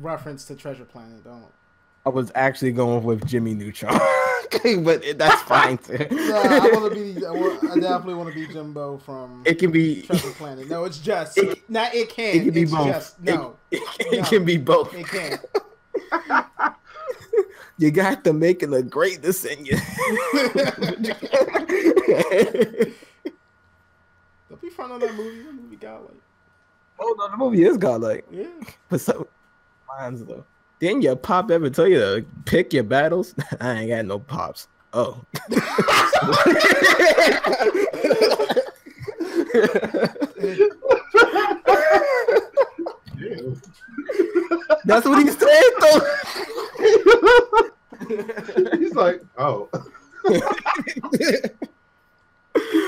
reference to Treasure Planet. Don't. I was actually going with Jimmy Neutron, but that's fine too. Yeah, I definitely want to be Jimbo from. It can be Treasure Planet. No, it's just it can. It can be it's both. Just, no, it can be both. It can't. You got the making of greatness in you. Don't be front on that movie. That movie godlike. Oh no, the movie is godlike. Yeah. But so mine's though. Didn't your pop ever tell you to pick your battles? I ain't got no pops. Oh. That's what he said though. He's like, oh.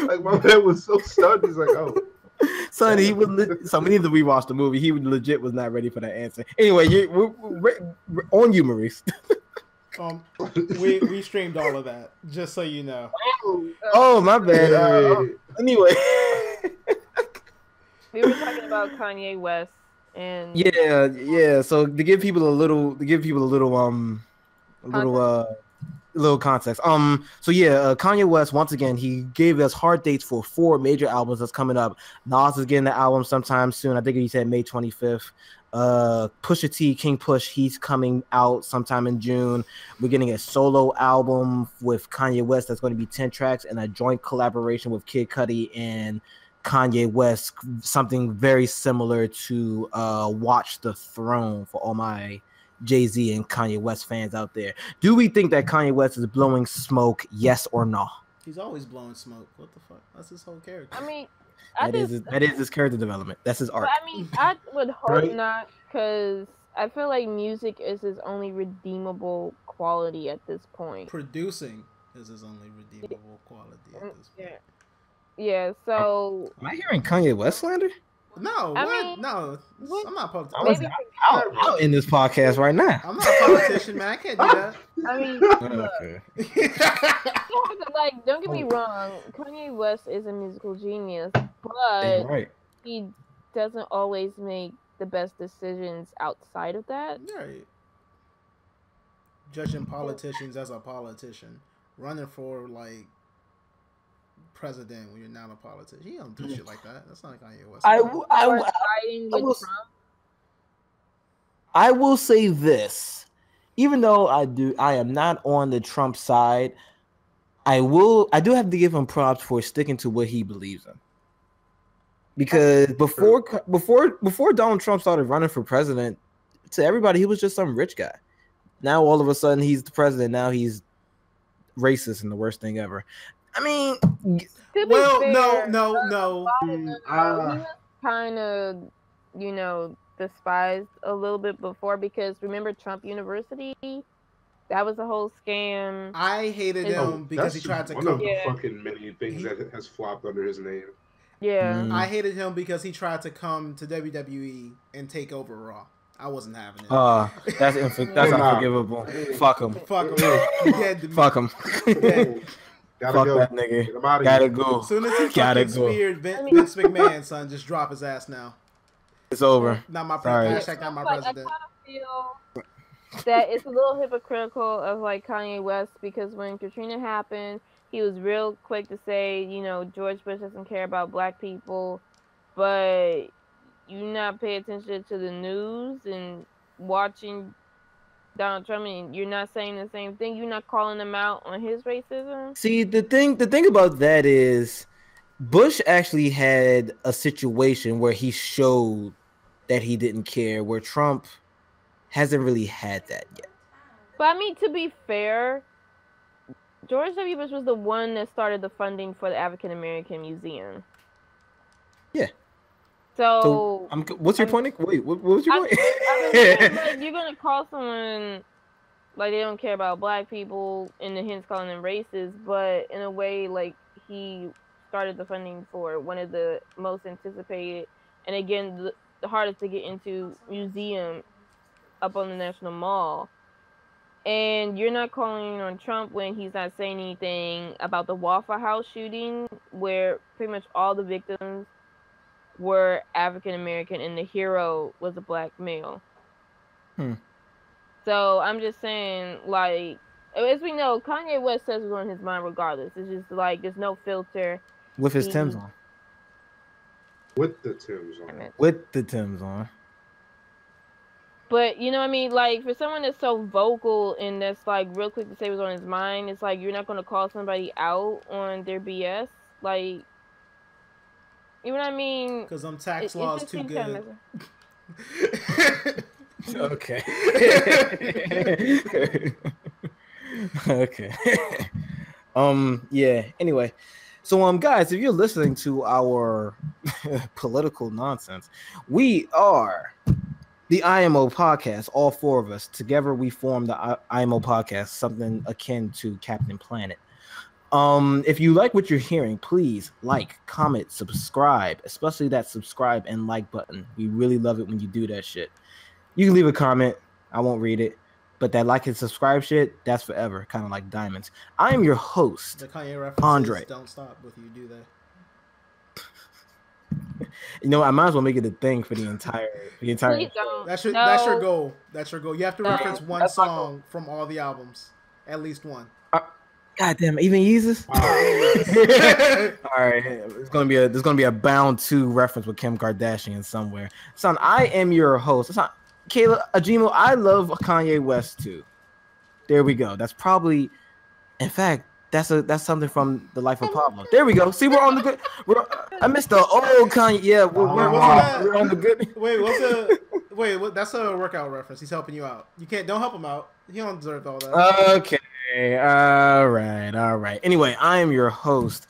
Like my man was so stunned. He's like, oh. Son, he was. So we need to rewatch the movie. He legit was not ready for that answer. Anyway, we're on you, Maurice. We streamed all of that, just so you know. Oh my bad. Anyway, we were talking about Kanye West and yeah. So to give people a little context. Kanye West, once again, he gave us hard dates for 4 major albums that's coming up. Nas is getting the album sometime soon. I think he said May 25th. Pusha T, King Push, he's coming out sometime in June. We're getting a solo album with Kanye West that's going to be 10 tracks and a joint collaboration with Kid Cudi and Kanye West, something very similar to Watch the Throne for all my Jay-Z and Kanye West fans out there. Do we think that Kanye West is blowing smoke? Yes or no? He's always blowing smoke. What the fuck? That's his whole character. I mean, that is his character development. That's his art. I mean, I would hope not, because I feel like music is his only redeemable quality at this point. Producing is his only redeemable quality at this point. Yeah, so... Am I hearing Kanye West slander? No, I what? mean, No, what? I'm not a politician. I'll end this podcast right now. I'm not a politician, man. I can't do that. I mean, Okay. like, don't get me wrong. Kanye West is a musical genius, but he doesn't always make the best decisions outside of that. Right. Judging politicians as a politician, running for like president when you're not a politician, he don't do shit like that. That's not Kanye West. I will say this, even though I am not on the Trump side. I do have to give him props for sticking to what he believes in. Because before Donald Trump started running for president, to everybody he was just some rich guy. Now all of a sudden he's the president. Now he's racist and the worst thing ever. I mean, well, fair, no. He was kind of, despised a little bit before, because remember Trump University? That was a whole scam. I hated him because he tried to come. Fucking many things that has flopped under his name. Yeah. I hated him because he tried to come to WWE and take over Raw. I wasn't having it. That's unforgivable. Fuck him. Fuck him. Fuck him. Fuck that nigga. Gotta go. As soon as he fucking speared Vince McMahon, son, just drop his ass now. It's over. Not my president. Not my president. I kind of feel that it's a little hypocritical of like Kanye West, because when Katrina happened, he was real quick to say, George Bush doesn't care about black people, but you not pay attention to the news and watching Donald Trump, and you're not saying the same thing. You're not calling him out on his racism. See, the thing about that is Bush actually had a situation where he showed that he didn't care, where Trump hasn't really had that yet. But I mean, to be fair, George W. Bush was the one that started the funding for the African American Museum. Yeah. So what's your point? Wait, what was your point? You're gonna call someone like they don't care about black people, and hence calling them racist, but in a way, like, he started the funding for one of the most anticipated, and again, the hardest to get into museum up on the National Mall. And you're not calling on Trump when he's not saying anything about the Waffle House shooting, where pretty much all the victims were African American and the hero was a black male. So I'm just saying, like, as we know, Kanye West says what's on his mind regardless. It's just like there's no filter. With his Timbs on. With the Timbs on. With the Timbs on. But you know what I mean? Like, for someone that's so vocal and that's like real quick to say what's on his mind, it's like you're not gonna call somebody out on their BS. Like, you know what I mean? Because tax laws too good. Okay. Okay. Yeah. Anyway, so guys, if you're listening to our political nonsense, we are the IMO Podcast. All four of us together, we form the IMO Podcast, something akin to Captain Planet. If you like what you're hearing, please like, comment, subscribe, especially that subscribe and like button. We really love it when you do that shit. You can leave a comment. I won't read it. But that like and subscribe shit, that's forever. Kind of like diamonds. I am your host, the Kanye references Andre. Don't stop with you do that. You know, I might as well make it a thing for the entire. Please don't. That's your goal. That's your goal. You have to reference one song from all the albums, at least one. God damn, even Yeezus. All right, there's gonna be a Bound 2 reference with Kim Kardashian somewhere. Son, I am your host. It's not Kayla Ajimo. I love Kanye West too. There we go. That's probably, in fact, that's something from The Life of Pablo. There we go. See, we're on the good. I missed the old Kanye. Yeah, we're on the good. Wait, that's a workout reference. He's helping you out. Don't help him out. He don't deserve all that. Okay. All right. Anyway, I am your host,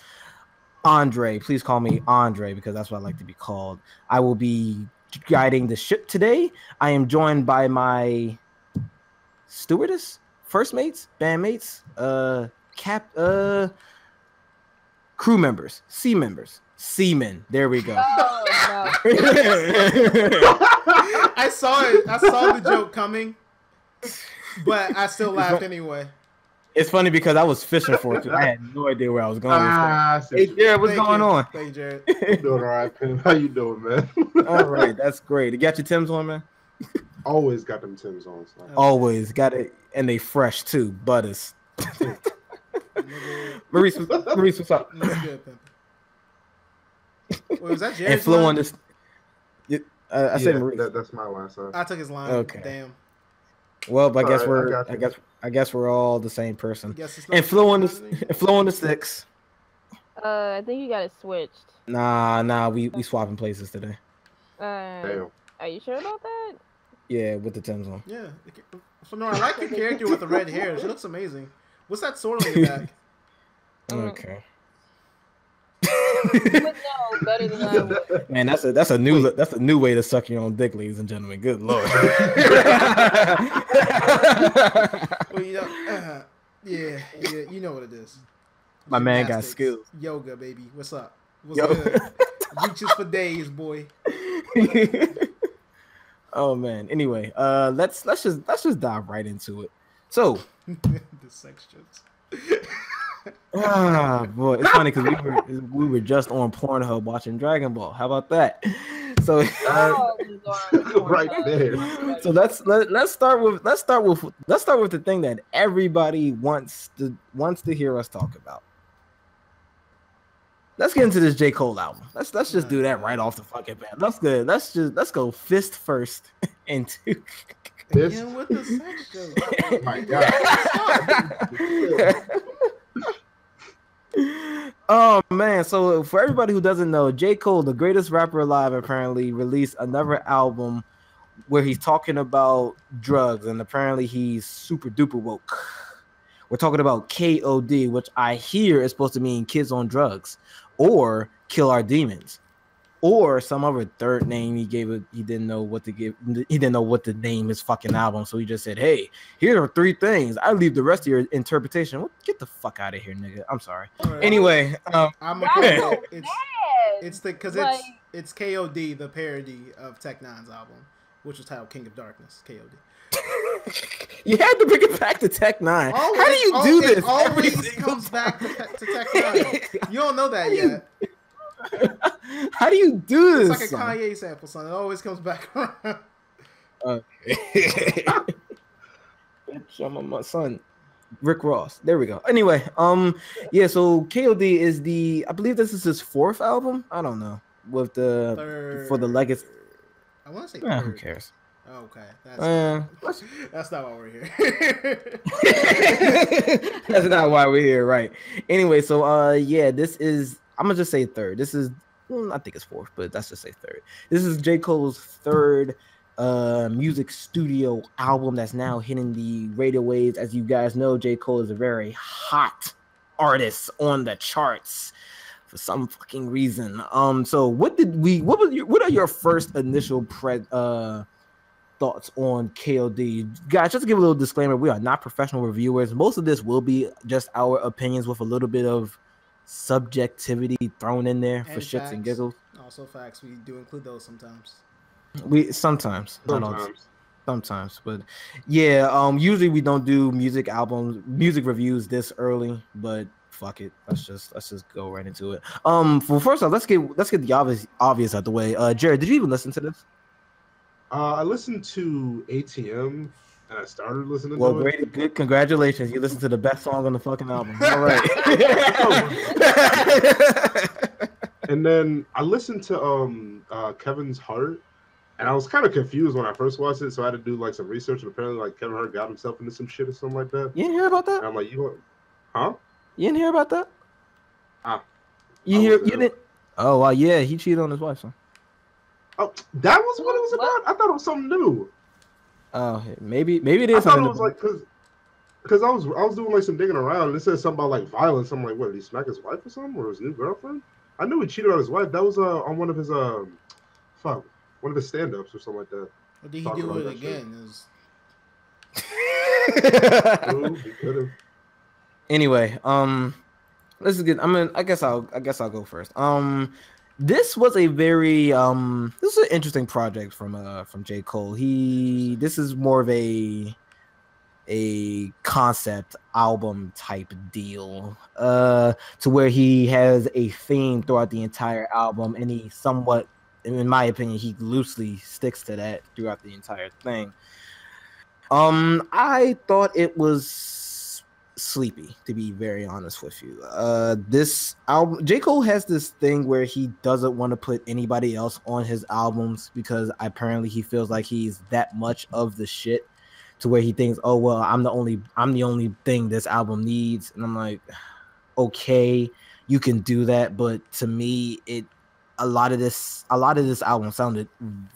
Andre. Please call me Andre because that's what I like to be called. I will be guiding the ship today. I am joined by my stewardess, first mates, bandmates, crew members, seamen. There we go. Oh, no. I saw it. I saw the joke coming, but I still laughed anyway. It's funny because I was fishing for it too. I had no idea where I was going. Hey, Jared, what's going on? Thank you, Jared. I'm doing all right, Pim. How you doing, man? All right, that's great. You got your Timbs on, man? Always got them Timbs on. So. Always got it, and they fresh too. Butters. Maurice, what's up? That's good, Pim. Wait, was that Jared's And Flo line? on this. I said Maurice. That's my line, sir. I took his line. Okay. Damn. Well, but Right, I guess we're all the same person. Guess it's And not Flo on anything. the six. I think you got it switched. Nah, we swapping places today. Damn. Are you sure about that? Yeah, with the Timbs on. Yeah. Flonora, I like your character with the red hair. She looks amazing. What's that sword on your back? Okay. You would know better than I would. Man, that's a new way to suck your own dick, ladies and gentlemen. Good lord. Well, yeah, you know what it is. My man got Gymnastics, skills. Yoga, baby. What's up? What's Yo. good? Reaches for days, boy. Oh man. Anyway, let's just dive right into it. So, The sex jokes. boy, it's funny because we were just on Pornhub watching Dragon Ball. How about that? So Right there. So let's start with the thing that everybody wants to hear us talk about. Let's get into this J. Cole album. Let's just do that right off the fucking bat. Let's go fist first into This. Yeah, with the sex jokes. Oh my God. Oh man, so for everybody who doesn't know, J. Cole, the greatest rapper alive, apparently released another album where he's talking about drugs, and apparently he's super duper woke. We're talking about KOD, which I hear is supposed to mean kids on drugs, or kill our demons, or some other third name he gave it. He didn't know what to give. He didn't know what to name his fucking album, so he just said, "Hey, here are 3 things. I leave the rest of your interpretation." Well, get the fuck out of here, nigga. I'm sorry. Right. Anyway, I'm That's okay. so It's because Like- it's KOD, the parody of Tech Nine's album, which was titled King of Darkness. KOD. you had to bring it back to Tech Nine. How do you do It this? always every single comes back to Tech Nine. You don't know that yet. How do you do It's this? like a son? Kanye sample, son. It always comes back around. Okay. My son, Rick Ross. There we go. Anyway, yeah. So KOD is I believe this is his 4th album. I don't know with for the legacy. I want to say who third. cares? Oh, okay, that's not why we're here. That's not why we're here, right? Anyway, so yeah, this is. I'm gonna just say 3rd. This is. I think it's 4th, but let's just say 3rd. This is J. Cole's 3rd music studio album that's now hitting the radio waves. As you guys know, J. Cole is a very hot artist on the charts for some fucking reason. So what are your first initial thoughts on KOD? Guys, just to give a little disclaimer, we are not professional reviewers. Most of this will be just our opinions with a little bit of subjectivity thrown in there for shits and giggles. Also facts, we do include those sometimes. Sometimes, but yeah, usually we don't do music reviews this early, but fuck it, let's just go right into it. Well, first off, let's get the obvious out the way. Jared, did you even listen to this? I listened to ATM and I started listening to it. Well, great, good, congratulations, you listened to the best song on the fucking album. All right. And then I listened to Kevin's Heart. And I was kind of confused when I first watched it, so I had to do like some research. And apparently, like Kevin Hart got himself into some shit or something like that. You didn't hear about that? And I'm like, huh? You didn't hear about that? You didn't? Oh, well, yeah, he cheated on his wife. So. Oh, that was what it was about. I thought it was something new. Oh, maybe it is. I thought it was like because I was doing like some digging around, and it said something about like violence. I'm like, what? Did he smack his wife or something, or his new girlfriend? I knew he cheated on his wife. That was on one of his one of the stand-ups or something like that. Or did he do it again? Anyway, this is good. I guess I'll go first. This was a very this is an interesting project from J. Cole. This is more of a concept album type deal, to where he has a theme throughout the entire album, and he somewhat, in my opinion, he loosely sticks to that throughout the entire thing. I thought it was sleepy, to be very honest with you. This album, J. Cole has this thing where he doesn't want to put anybody else on his albums because apparently he feels like he's that much of the shit, to where he thinks, oh well, I'm the only thing this album needs. And I'm like, okay, you can do that, but to me, a lot of this album sounded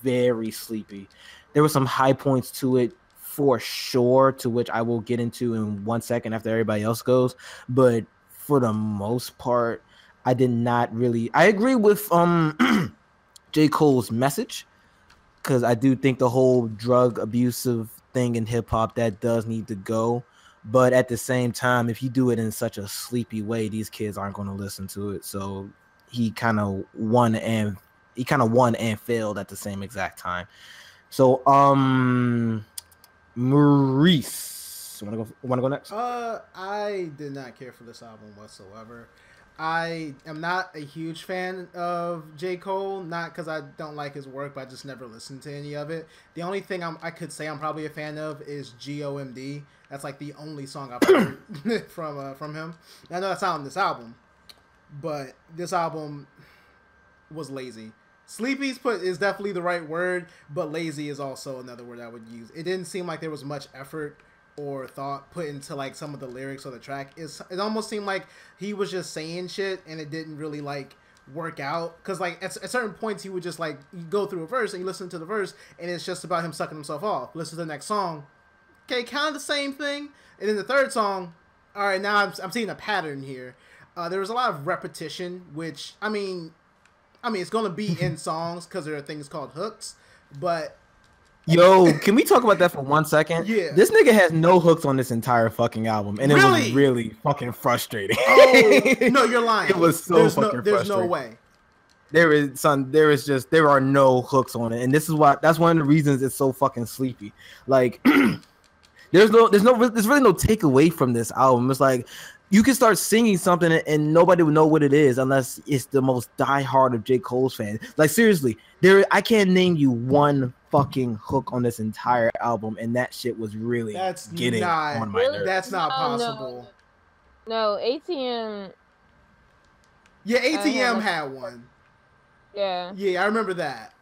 very sleepy. There were some high points to it for sure, to which I will get into in 1 second after everybody else goes. But for the most part, I did not really. I agree with J. Cole's message, because I do think the whole drug abusive thing in hip hop, that does need to go. But at the same time, if you do it in such a sleepy way, these kids aren't going to listen to it. So he kind of won and failed at the same exact time. So Maurice, wanna go next? I did not care for this album whatsoever. I am not a huge fan of J. Cole, not because I don't like his work, but I just never listened to any of it. The only thing I could say I'm probably a fan of is GOMD. That's like the only song I've heard from him. And I know that's not on this album, but this album was lazy. Sleepy is definitely the right word, but lazy is also another word I would use. It didn't seem like there was much effort or thought put into like some of the lyrics or the track. It almost seemed like he was just saying shit and it didn't really like work out, because like at certain points he would just like, you go through a verse and you listen to the verse and it's just about him sucking himself off. Listen to the next song, okay, kind of the same thing, and then the third song, all right, now I'm seeing a pattern here. There was a lot of repetition, which I mean it's gonna be in songs because there are things called hooks, but yo, can we talk about that for 1 second? Yeah. This nigga has no hooks on this entire fucking album, and it was really fucking frustrating. Oh, no, you're lying. It was so frustrating. There's no way. There are no hooks on it, and that's one of the reasons it's so fucking sleepy. Like, there's really no takeaway from this album. It's like, you can start singing something and nobody would know what it is unless it's the most diehard of J. Cole's fans. Like, seriously, I can't name you one fucking hook on this entire album, and that shit was really getting on my nerves. That's not possible. No, ATM. Yeah, ATM had one. Yeah. Yeah, I remember that.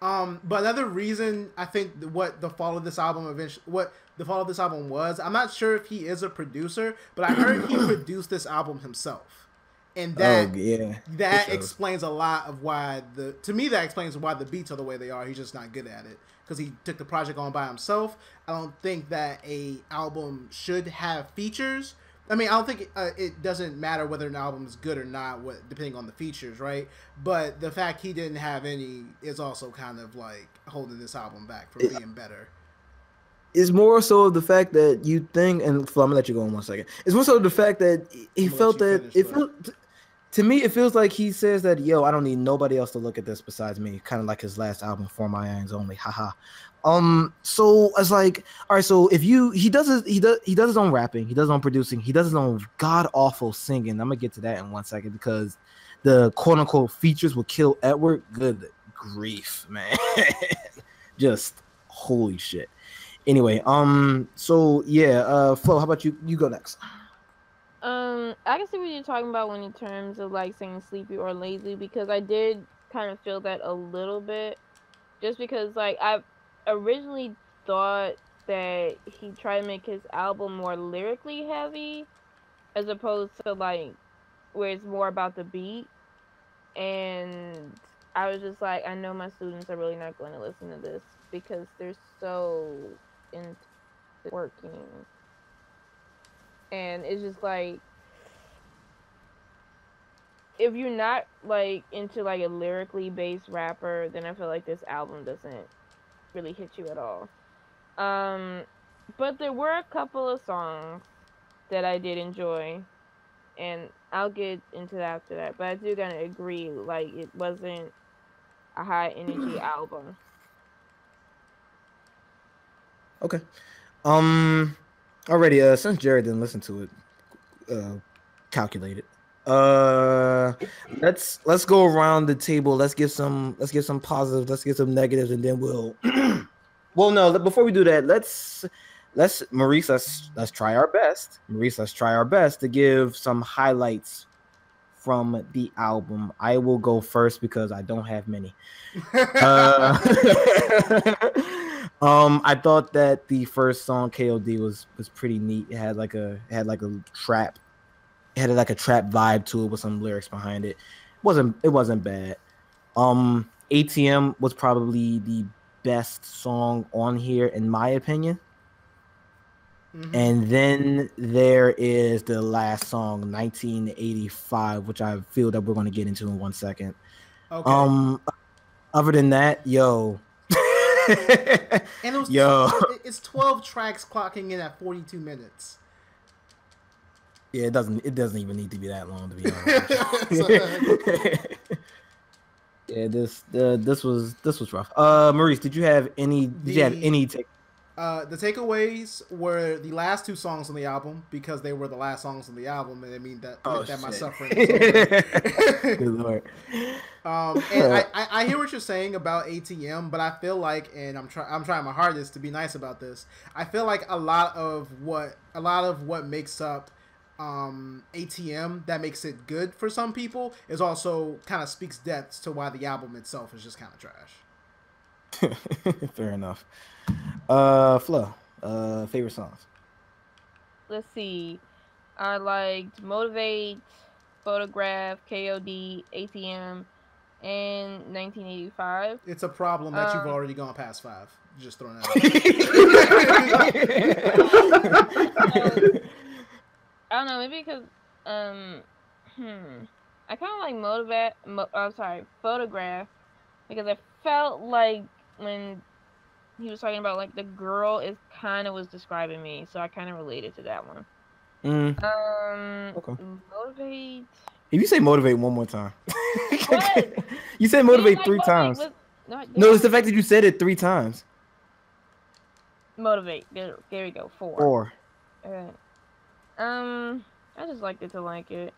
But another reason I think what the fall of this album was, I'm not sure if he is a producer, but I heard he produced this album himself. And that explains a lot of why that explains why the beats are the way they are. He's just not good at it because he took the project on by himself. I don't think that a album should have features. I mean, I don't think it doesn't matter whether an album is good or not, depending on the features, right? But the fact he didn't have any is also kind of like holding this album back from being better. It's more so the fact that you think, and Flo, I'm gonna let you go in 1 second. It's more so the fact that he felt that to me, it feels like he says that, yo, I don't need nobody else to look at this besides me. Kind of like his last album, For My Eyes Only. Haha. So it's like, all right, so if he does his own rapping, he does his own producing, he does his own god awful singing. I'm gonna get to that in 1 second because the quote unquote features will kill Edward. Good grief, man. Just holy shit. Anyway, so yeah, Flo, how about you go next? I can see what you're talking about in terms of like saying sleepy or lazy, because I did kind of feel that a little bit, just because like I originally thought that he tried to make his album more lyrically heavy as opposed to like where it's more about the beat, and I was just like, I know my students are really not going to listen to this because they're so into working, and it's just like, if you're not like into like a lyrically based rapper, then I feel like this album doesn't really hit you at all. But there were a couple of songs that I did enjoy, and I'll get into that after that. But I do kind of agree, like it wasn't a high energy album. Okay. Already, since Jared didn't listen to it, calculated. Let's go around the table. Let's get some positives. Let's get some negatives, and then we'll. Well, no. Before we do that, let's Maurice. Let's try our best. Maurice, let's try our best to give some highlights from the album. I will go first because I don't have many. I thought that the first song KOD was pretty neat. It had like a trap. It had like a trap vibe to it with some lyrics behind it. It wasn't bad. ATM was probably the best song on here in my opinion. Mm-hmm. And then there is the last song, 1985, which I feel that we're going to get into in 1 second. Okay. Other than that, yo. And it's 12 tracks clocking in at 42 minutes. Yeah, it doesn't even need to be that long, to be honest. Yeah, this was rough. Maurice, did you have any take? The takeaways were the last two songs on the album because they were the last songs on the album, and it meant that my suffering was over. Good Lord. And I hear what you're saying about ATM, but I feel like, and I'm trying my hardest to be nice about this. I feel like a lot of what makes up ATM that makes it good for some people is also kind of speaks depths to why the album itself is just kind of trash. Fair enough. Flo, favorite songs? Let's see. I liked Motivate, Photograph, KOD, ATM, and 1985. It's a problem that you've already gone past 5. Just throwing that out. I don't know, maybe because I kind of like Photograph, because I felt like when he was talking about like the girl, it kind of was describing me, so I kind of related to that one. Okay. Motivate. If you say motivate one more time, what? You said motivate 3 times. No, it's the fact that you said it 3 times. Motivate. There we go. 4. All right. I just liked it to like it.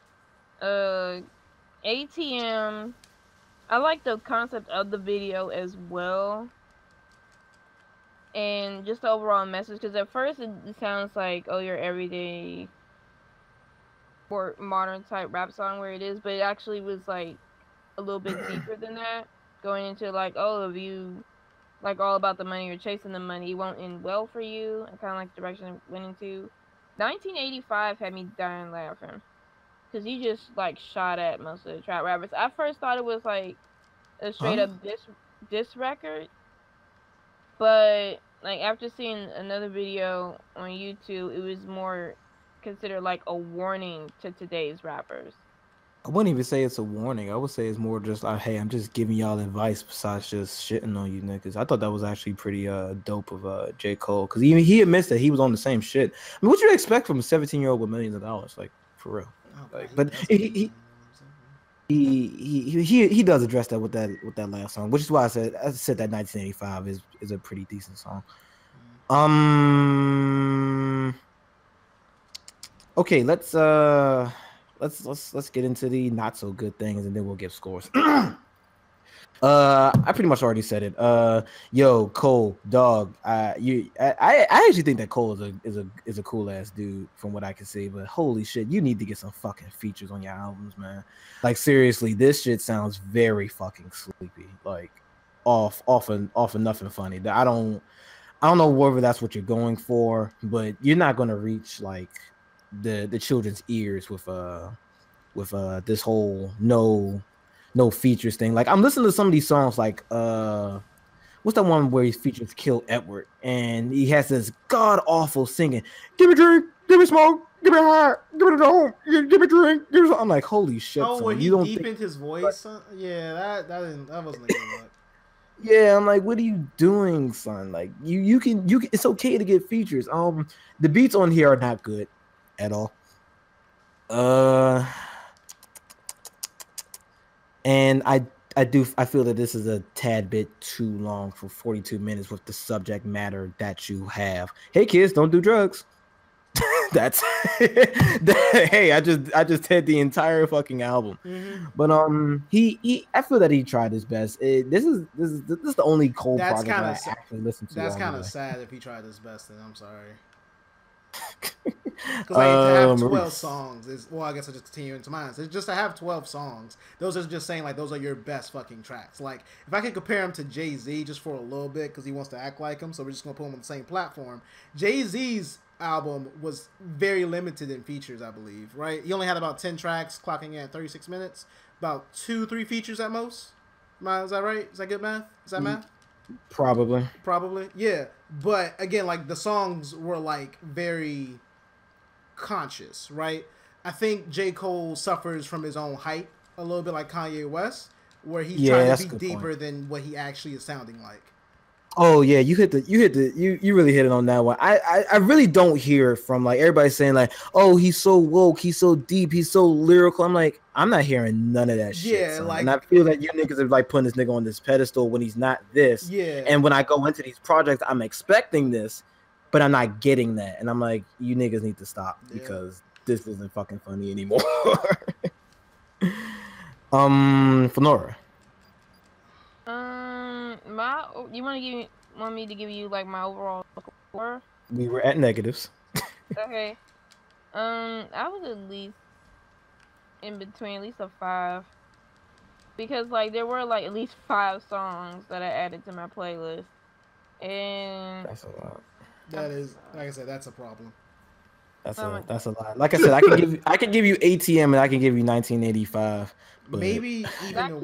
ATM. I like the concept of the video as well. and just the overall message. Because at first it sounds like, oh, your everyday or modern type rap song where it is, but it actually was like a little bit deeper than that, going into like, oh, if you like all about the money, you're chasing the money, it won't end well for you, and kind of like the direction it went into. 1985 had me dying laughing because he just like shot at most of the trap rappers. I first thought it was like a straight up diss record, but like after seeing another video on YouTube, it was more considered like a warning to today's rappers. I wouldn't even say it's a warning. I would say it's more just like, hey, I'm just giving y'all advice besides just shitting on you niggas. I thought that was actually pretty dope of J. Cole, because he admits that he was on the same shit. I mean, what you expect from a 17-year-old with millions of dollars, like for real? Like, but he does address that with that last song, which is why I said that 1985 is a pretty decent song. Okay, let's get into the not so good things, and then we'll give scores. I pretty much already said it. Yo, Cole, dog. I actually think that Cole is a cool ass dude from what I can see. But holy shit, you need to get some fucking features on your albums, man. Like seriously, this shit sounds very fucking sleepy. Like off and nothing funny. I don't know whether that's what you're going for, but you're not gonna reach like the children's ears with this whole no features thing. Like I'm listening to some of these songs, like what's that one where he features Kill Edward, and he has this god awful singing, give me drink, give me smoke, give me high, give me dome, give me drink, give me. I'm like, holy shit! Oh, when he deepened his voice, son? Yeah, that wasn't a good look. Yeah, I'm like, what are you doing, son? Like you can it's okay to get features. The beats on here are not good at all. And I feel that this is a tad bit too long for 42 minutes with the subject matter that you have. Hey kids, don't do drugs. That's hey, I just had the entire fucking album. Mm-hmm. But I feel that he tried his best. This is the only Cole project that I actually listened to. That's kind of sad if he tried his best, then I'm sorry. Because like to have 12 songs is, well, I guess I'll just continue into mine. It's just to have 12 songs. Those are just saying like those are your best fucking tracks. Like if I could compare him to Jay-Z just for a little bit because he wants to act like him, so we're just gonna put him on the same platform. Jay-Z's album was very limited in features, I believe. Right? He only had about 10 tracks, clocking in at 36 minutes. About 2-3 features at most. Is that right? Is that good math? Is that math? Probably, yeah. But again, like the songs were like very conscious, right? I think J. Cole suffers from his own hype a little bit like Kanye West, where he's trying to be deeper than what he actually is sounding like. Oh yeah, you really hit it on that one. I really don't hear from like everybody saying like, oh, he's so woke, he's so deep, he's so lyrical. I'm like, I'm not hearing none of that shit. Yeah, son. like, and I feel that you niggas are like putting this nigga on this pedestal when he's not this. Yeah. And when I go into these projects, I'm expecting this, but I'm not getting that. And I'm like, you niggas need to stop because this isn't fucking funny anymore. Flonora. You want me to give you like my overall score? We were at negatives. Okay. I was at least in between, at least a 5, because like there were like at least 5 songs that I added to my playlist, and that's a lot. That is, like I said, that's a problem. That's a lot. Like I said, I can give you ATM and I can give you 1985. But maybe even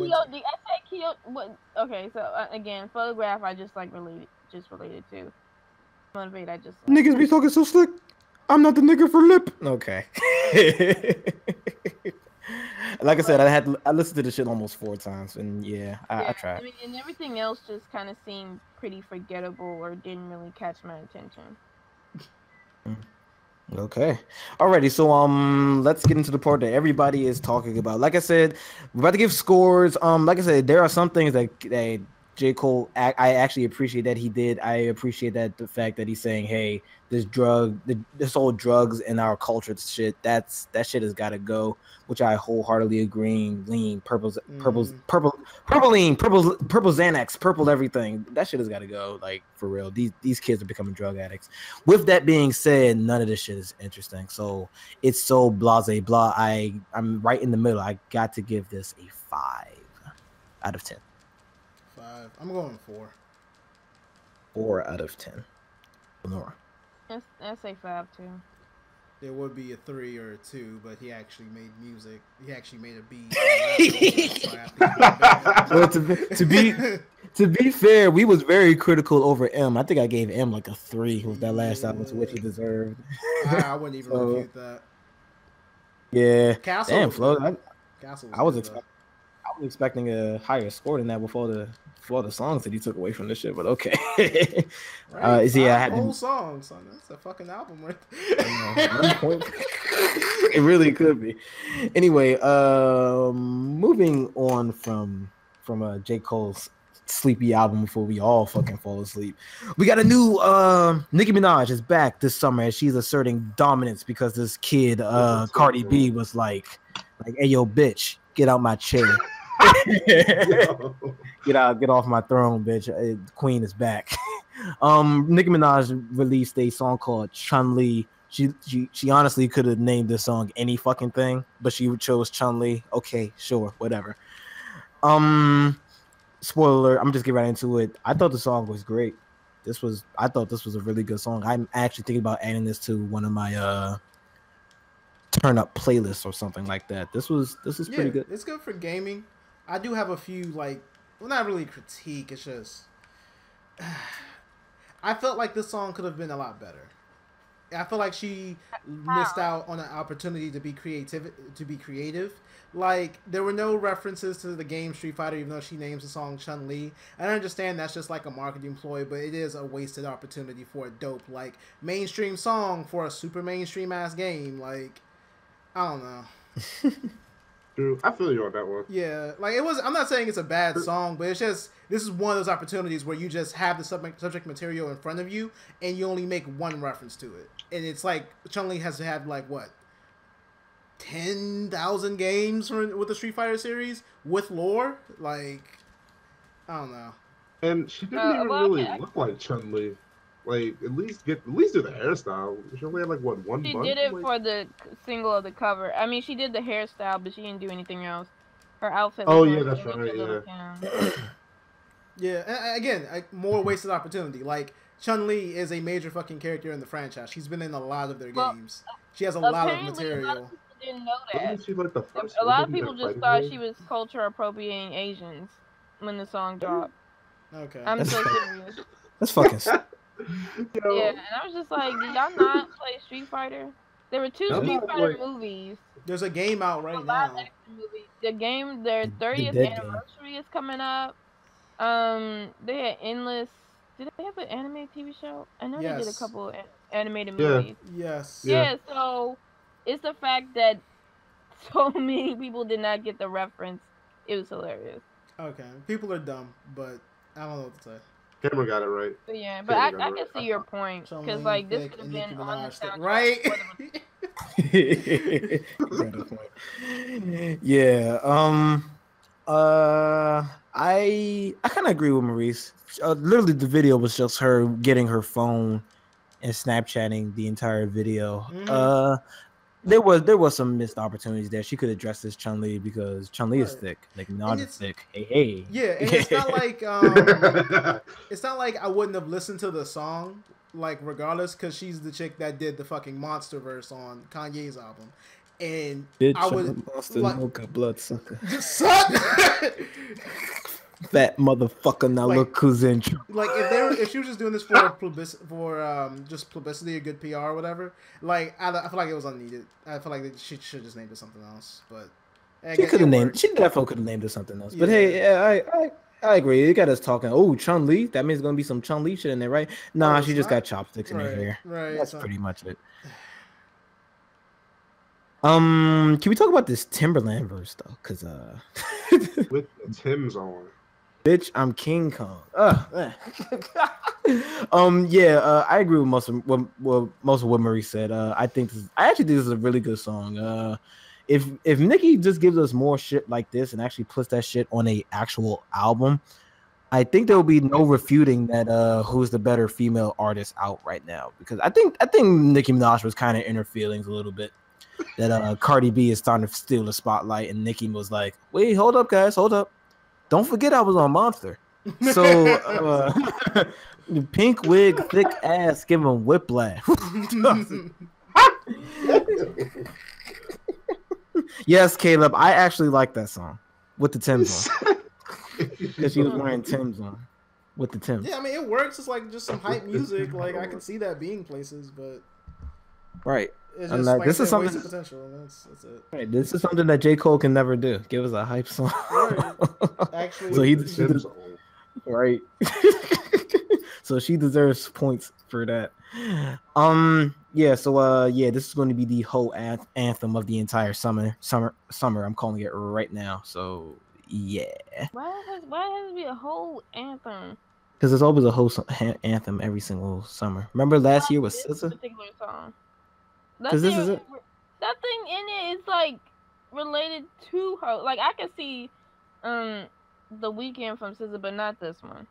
okay, so again, Photograph I just like related to. Motivate I just niggas be talking so slick. I'm not the nigga for lip. Okay. Like I said, I listened to the shit almost 4 times, and I tried. I mean, and everything else just kind of seemed pretty forgettable or didn't really catch my attention. Okay. Alrighty, so let's get into the part that everybody is talking about. Like I said, we're about to give scores. Like I said, there are some things that J. Cole, I actually appreciate that he did. I appreciate that the fact that he's saying, "Hey, this whole drugs in our culture shit, that shit has got to go," which I wholeheartedly agree. Lean, purple Xanax, purple everything. That shit has got to go. Like for real, these kids are becoming drug addicts. With that being said, none of this shit is interesting. So it's so blase blah. I'm right in the middle. I got to give this a 5 out of 10. 5. I'm going 4. 4 out of 10. Flonora. I say 5 too. There would be a 3 or a 2, but he actually made music. He actually made a beat. Well, to be fair, we was very critical over M. I think I gave M like a 3 with that last album, to which he deserved. I wouldn't even refute that. Yeah. Castle. Damn, Flo. I was expecting a higher score than that before the songs that he took away from this shit, but okay. Right? I had whole songs, son. That's a fucking album, right? It really could be. Anyway, moving on from J. Cole's sleepy album before we all fucking fall asleep. We got a new Nicki Minaj is back this summer and she's asserting dominance because this kid Cardi B was like, hey yo bitch, get out my chair. Get off my throne, bitch. Queen is back. Nicki Minaj released a song called Chun-Li. She honestly could have named this song any fucking thing, but she chose Chun-Li. Okay, sure, whatever. Spoiler alert, I'm just getting right into it. I thought the song was great. I thought this was a really good song. I'm actually thinking about adding this to one of my turn up playlists or something like that. This was pretty good. It's good for gaming. I do have a few not really critique. It's just I felt like this song could have been a lot better. I feel like she missed out on an opportunity to be creative. Like there were no references to the game Street Fighter, even though she names the song Chun-Li. I understand that's just like a marketing ploy, but it is a wasted opportunity for a dope mainstream song for a super mainstream ass game. Like I don't know. Dude, I feel you on that one. Yeah, it was. I'm not saying it's a bad song, but it's just this is one of those opportunities where you just have the subject material in front of you and you only make one reference to it, and it's like Chun-Li has to have 10,000 games with the Street Fighter series with lore. I don't know. And she didn't even really look like Chun-Li. At least do the hairstyle. She only had one bun. She did it for the single of the cover. I mean, she did the hairstyle, but she didn't do anything else. Her outfit. Oh yeah, that's right. Yeah. Yeah. Again, more wasted opportunity. Chun-Li is a major fucking character in the franchise. She's been in a lot of their games. She has a lot of material. A lot of people didn't know that. She the first a lot of people just thought she was culture appropriating Asians when the song dropped. Okay. I'm so serious. That's fucking. Yeah, and I was just like, did y'all not play Street Fighter? There were 2 Street Fighter movies. There's a game out right now. The game, their 30th anniversary is coming up. They had endless. Did they have an anime TV show? I know they did a couple animated movies. Yes. Yeah. So it's the fact that so many people did not get the reference. It was hilarious. Okay, people are dumb, but I don't know what to say. Cameron got it right. But yeah, but I can see your point because this could have been on the soundtrack, right? Yeah. I kind of agree with Maurice. Literally, the video was just her getting her phone and Snapchatting the entire video. Mm-hmm. There was some missed opportunities there. She could address this Chun-Li because Chun-Li is thick. Minaj is thick. Hey. Yeah, and it's not it's not like I wouldn't have listened to the song regardless, because she's the chick that did the fucking Monster verse on Kanye's album, and bitch, I would mocha bloodsucker. Suck. Fat motherfucker, now look who's in trouble. If she was just doing this for just publicity or good PR or whatever, I feel like it was unneeded. I feel like she should just named it something else. But she definitely could have named it something else. Yeah. But hey, I agree. You got us talking. Oh, Chun-Li. That means it's gonna be some Chun-Li shit in there, right? Nah, she just got chopsticks in her hair. Right. That's pretty much it. Can we talk about this Timberland verse though? Cause with the Timbs on. Bitch, I'm King Kong. I agree with most of what Maurice said. I actually think this is a really good song. If Nicki just gives us more shit like this and actually puts that shit on a actual album, I think there will be no refuting that who's the better female artist out right now, because I think Nicki Minaj was kind of in her feelings a little bit that Cardi B is starting to steal the spotlight, and Nicki was like, "Wait, hold up, guys, hold up. Don't forget I was on Monster." So pink wig, thick ass, giving whiplash. Yes, Caleb, I actually like that song with the Timbs on. Because she was wearing Timbs on with the Timbs. Yeah, I mean it works. It's like just some hype music. Like I can see that being places, but right. It's I'm just like, like this is something. wasted potential. That's it. Right, this is something that J. Cole can never do. Give us a hype song. Right. Actually, so right. So she deserves points for that. This is going to be the whole anthem of the entire summer. I'm calling it right now. So yeah. Why has to be a whole anthem? Because there's always a whole anthem every single summer. Remember last year was SZA? Particular song. Because this is it. Nothing in it is like related to her. Like I can see, the Weekend from SZA, but not this one.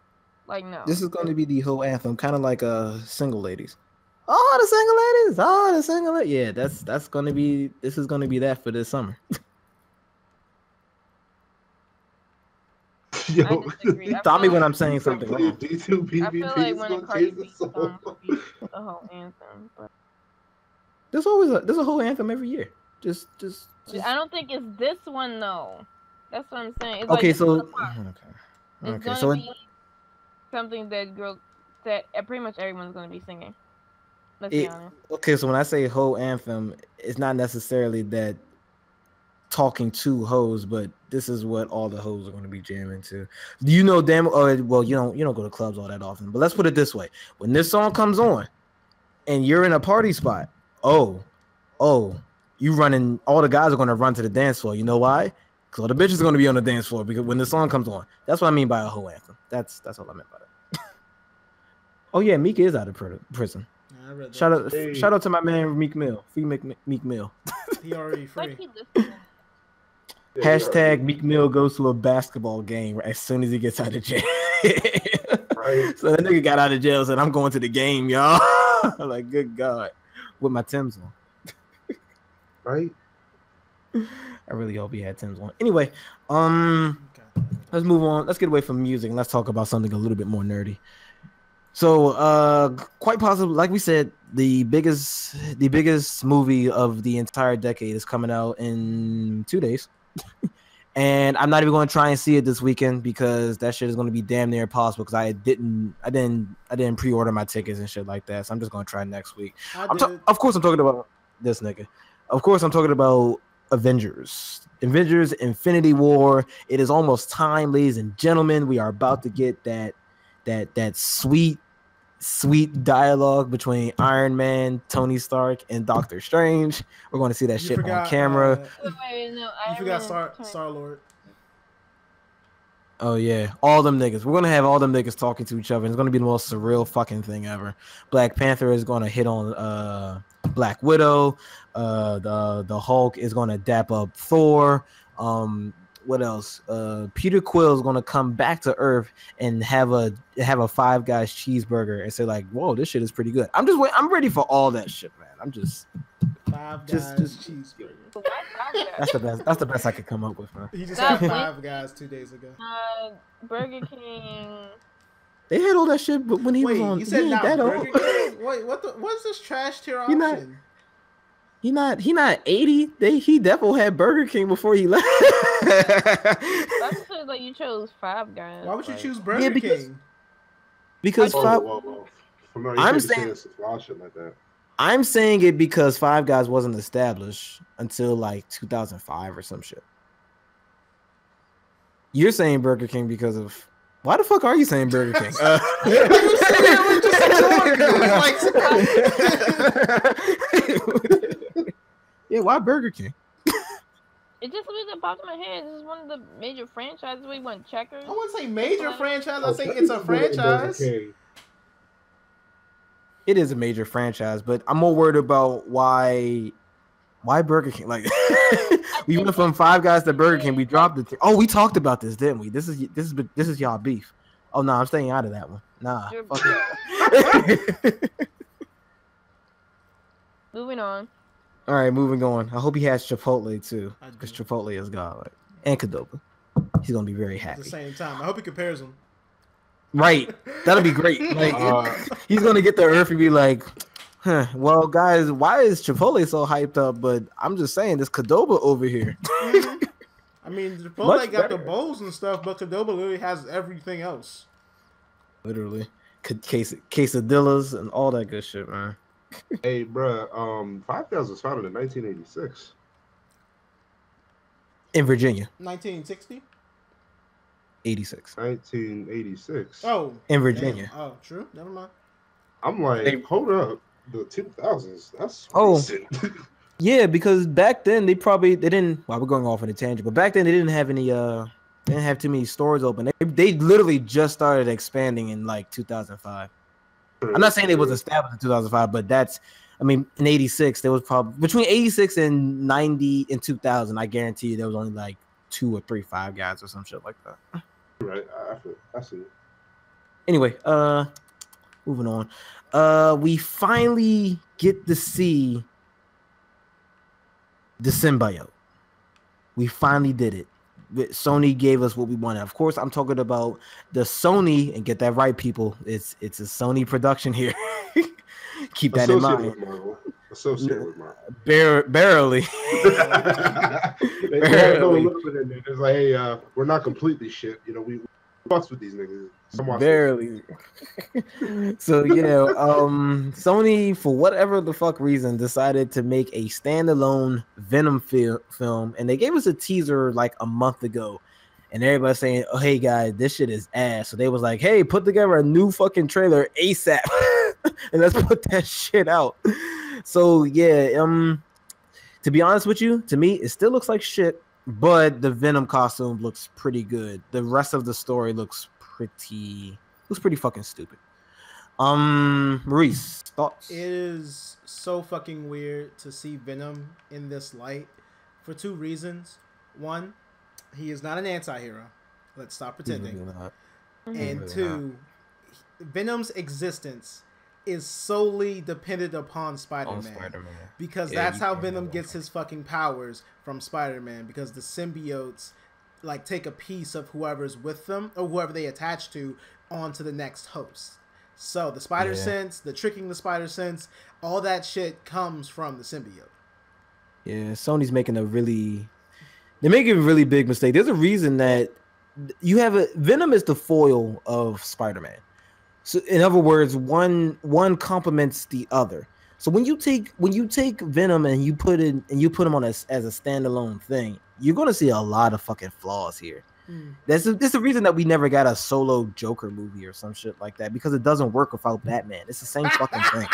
Like no. This is going to be the whole anthem, kind of like Single Ladies. Oh, the single ladies. Oh, the single ladies. Yeah, that's going to be. This is going to be that for this summer. Yo, Stop me when I'm saying something wrong. I feel like when a Cardi B song would be the whole anthem. But There's a whole anthem every year. Just I don't think it's this one though. That's what I'm saying. It's okay, like, so it's gonna be something that pretty much everyone's gonna be singing. Let's be honest. Okay, so when I say whole anthem, it's not necessarily that talking to hoes, but this is what all the hoes are going to be jamming to. Do you know damn? Well, you don't go to clubs all that often, but let's put it this way: when this song comes on, and you're in a party spot, you running. All the guys are going to run to the dance floor. You know why? Because all the bitches are going to be on the dance floor because when the song comes on, that's what I mean by a whole anthem. That's all I meant by that. Oh yeah, Meek is out of prison. I read that. Shout out to my man Meek Mill. Free Meek Mill. He already free. Hashtag Meek Mill goes to a basketball game as soon as he gets out of jail. Right. So that nigga got out of jail and said, "I'm going to the game, y'all." I'm like, good God, with my Timbs on. Right. I really hope he had Timbs on. Anyway, let's move on. Let's get away from music and let's talk about something a little bit more nerdy. So, quite possibly, like we said, the biggest movie of the entire decade is coming out in 2 days. And I'm not even going to try and see it this weekend because that shit is going to be damn near impossible because I didn't pre-order my tickets and shit like that. So I'm just going to try next week. Of course, I'm talking about this nigga. Of course, I'm talking about Avengers Infinity War. It is almost time, ladies and gentlemen. We are about to get that sweet dialogue between Iron Man, Tony Stark, and Doctor Strange. We're going to see that shit on camera. You forgot Star-Lord. Oh yeah, all them niggas. We're gonna have all them niggas talking to each other. It's gonna be the most surreal fucking thing ever. Black Panther is gonna hit on Black Widow. The Hulk is gonna dap up Thor. What else? Peter Quill is gonna come back to Earth and have a Five Guys cheeseburger and say like, "Whoa, this shit is pretty good." I'm ready for all that shit, man. I'm just Five Guys cheeseburger. That's the best I could come up with, man. He just had Five Guys 2 days ago. Burger King. They had all that shit, but when he was on, you said he not that Burger old. King? Wait, what's this trash tier option? He not 80. He definitely had Burger King before he left. That's because like you chose Five Guys. Why would you choose Burger King? Because I'm saying it because Five Guys wasn't established until like 2005 or some shit. You're saying Burger King because of why the fuck are you saying Burger King? Yeah, why Burger King? It just really popped in my head. This is one of the major franchises. We won Checkers. I wouldn't say major franchise. I Oh, say Checkers it's a is better than Burger franchise. King. It is a major franchise, but I'm more worried about why Burger King. Like we went from Five Guys to Burger King. We dropped it. Oh, we talked about this, didn't we? This is y'all beef. Oh no, I'm staying out of that one. Nah. Fuck it. Moving on. All right, moving on. I hope he has Chipotle too, because Chipotle is godlike, and Qdoba. He's gonna be very happy. At the same time, I hope he compares them. Right, that'll be great. Like he's gonna get the earth and be like, huh, well, guys, why is Chipotle so hyped up? But I'm just saying, this Qdoba over here. I mean, Chipotle got the bowls and stuff, but Qdoba literally has everything else. Literally, quesadillas and all that good shit, man. Hey, bruh, Five Guys was founded in 1986. In Virginia. 1960? 86. 1986. Oh. In Virginia. Damn. Oh, true. Never mind. I'm like, hold up. The 2000s. That's recent. Yeah, because back then they didn't. Well, we're going off on a tangent, but back then they didn't have any. They didn't have too many stores open. They literally just started expanding in like 2005. I'm not saying it was established in 2005, but in 86 there was probably between 86 and 90 and 2000. I guarantee you there was only like 2 or 3 Five Guys or some shit like that. Right, I see it. Anyway, moving on. We finally get to see the symbiote. We finally did it. Sony gave us what we wanted. Of course, I'm talking about the Sony, and get that right, people. It's a Sony production here. Keep that in mind. Associated with Marvel. Barely. They had a little bit in there. It's like, hey, we're not completely shit. You know, we fucks with these niggas. Barely. So yeah, Sony, for whatever the fuck reason, decided to make a standalone Venom film, and they gave us a teaser like a month ago, and everybody's saying, "Oh, hey guys, this shit is ass." So they was like, "Hey, put together a new fucking trailer ASAP, and let's put that shit out." So yeah, to be honest with you, to me, it still looks like shit, but the Venom costume looks pretty good. The rest of the story looks pretty fucking stupid. Maurice, thoughts? It is so fucking weird to see Venom in this light for 2 reasons. One, he is not an anti-hero. Let's stop pretending. And 2, Venom's existence is solely dependent upon Spider-Man. Because that's how Venom gets his fucking powers, from Spider-Man, because the symbiotes like take a piece of whoever's with them or whoever they attach to onto the next host. So the spider sense, the tricking the spider sense, all that shit comes from the symbiote. Yeah, Sony's making a really big mistake. There's a reason that you have Venom is the foil of Spider-Man. So in other words, one complements the other. So when you take Venom and you put him on as a standalone thing, you're gonna see a lot of fucking flaws here. That's the reason that we never got a solo Joker movie or some shit like that, because it doesn't work without Batman. It's the same fucking thing.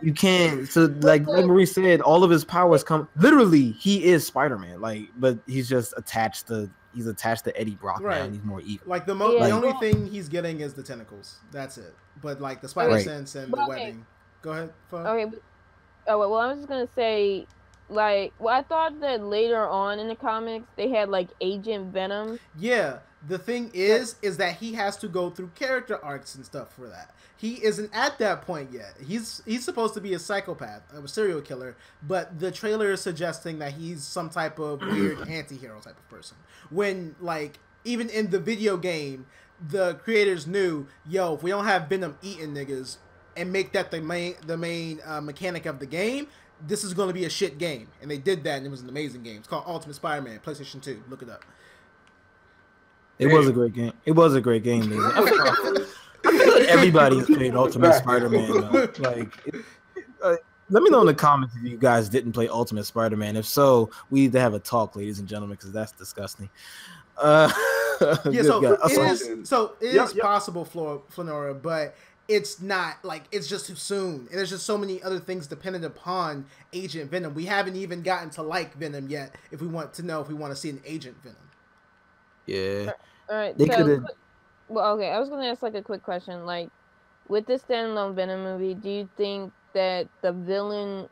You can't. So like Maurice said, all of his powers come. Literally, he is Spider-Man. Like, but he's just attached to Eddie Brock now, and he's more evil. Like the only thing he's getting is the tentacles. That's it. But like the spider sense and the webbing. Go ahead. Okay. Well, I was just gonna say, like, I thought that later on in the comics they had like Agent Venom. Yeah. The thing is that he has to go through character arcs and stuff for that. He isn't at that point yet. He's supposed to be a psychopath, a serial killer, but the trailer is suggesting that he's some type of weird anti-hero type of person. When, like, even in the video game, the creators knew, yo, if we don't have Venom eating niggas and make that the main mechanic of the game, this is going to be a shit game. And they did that, and it was an amazing game. It's called Ultimate Spider-Man, PlayStation 2. Look it up. It was a great game. It was a great game. I feel like everybody has played Ultimate Spider-Man. Like, let me know in the comments if you guys didn't play Ultimate Spider-Man. If so, we need to have a talk, ladies and gentlemen, because that's disgusting. Yeah, so it is possible, Flonora, but it's not like it's just too soon, and there's just so many other things dependent upon Agent Venom. We haven't even gotten to like Venom yet. If we want to see an Agent Venom. Yeah. All right. They could have. Well, okay. I was gonna ask like a quick question. Like, with this standalone Venom movie, do you think that the villain?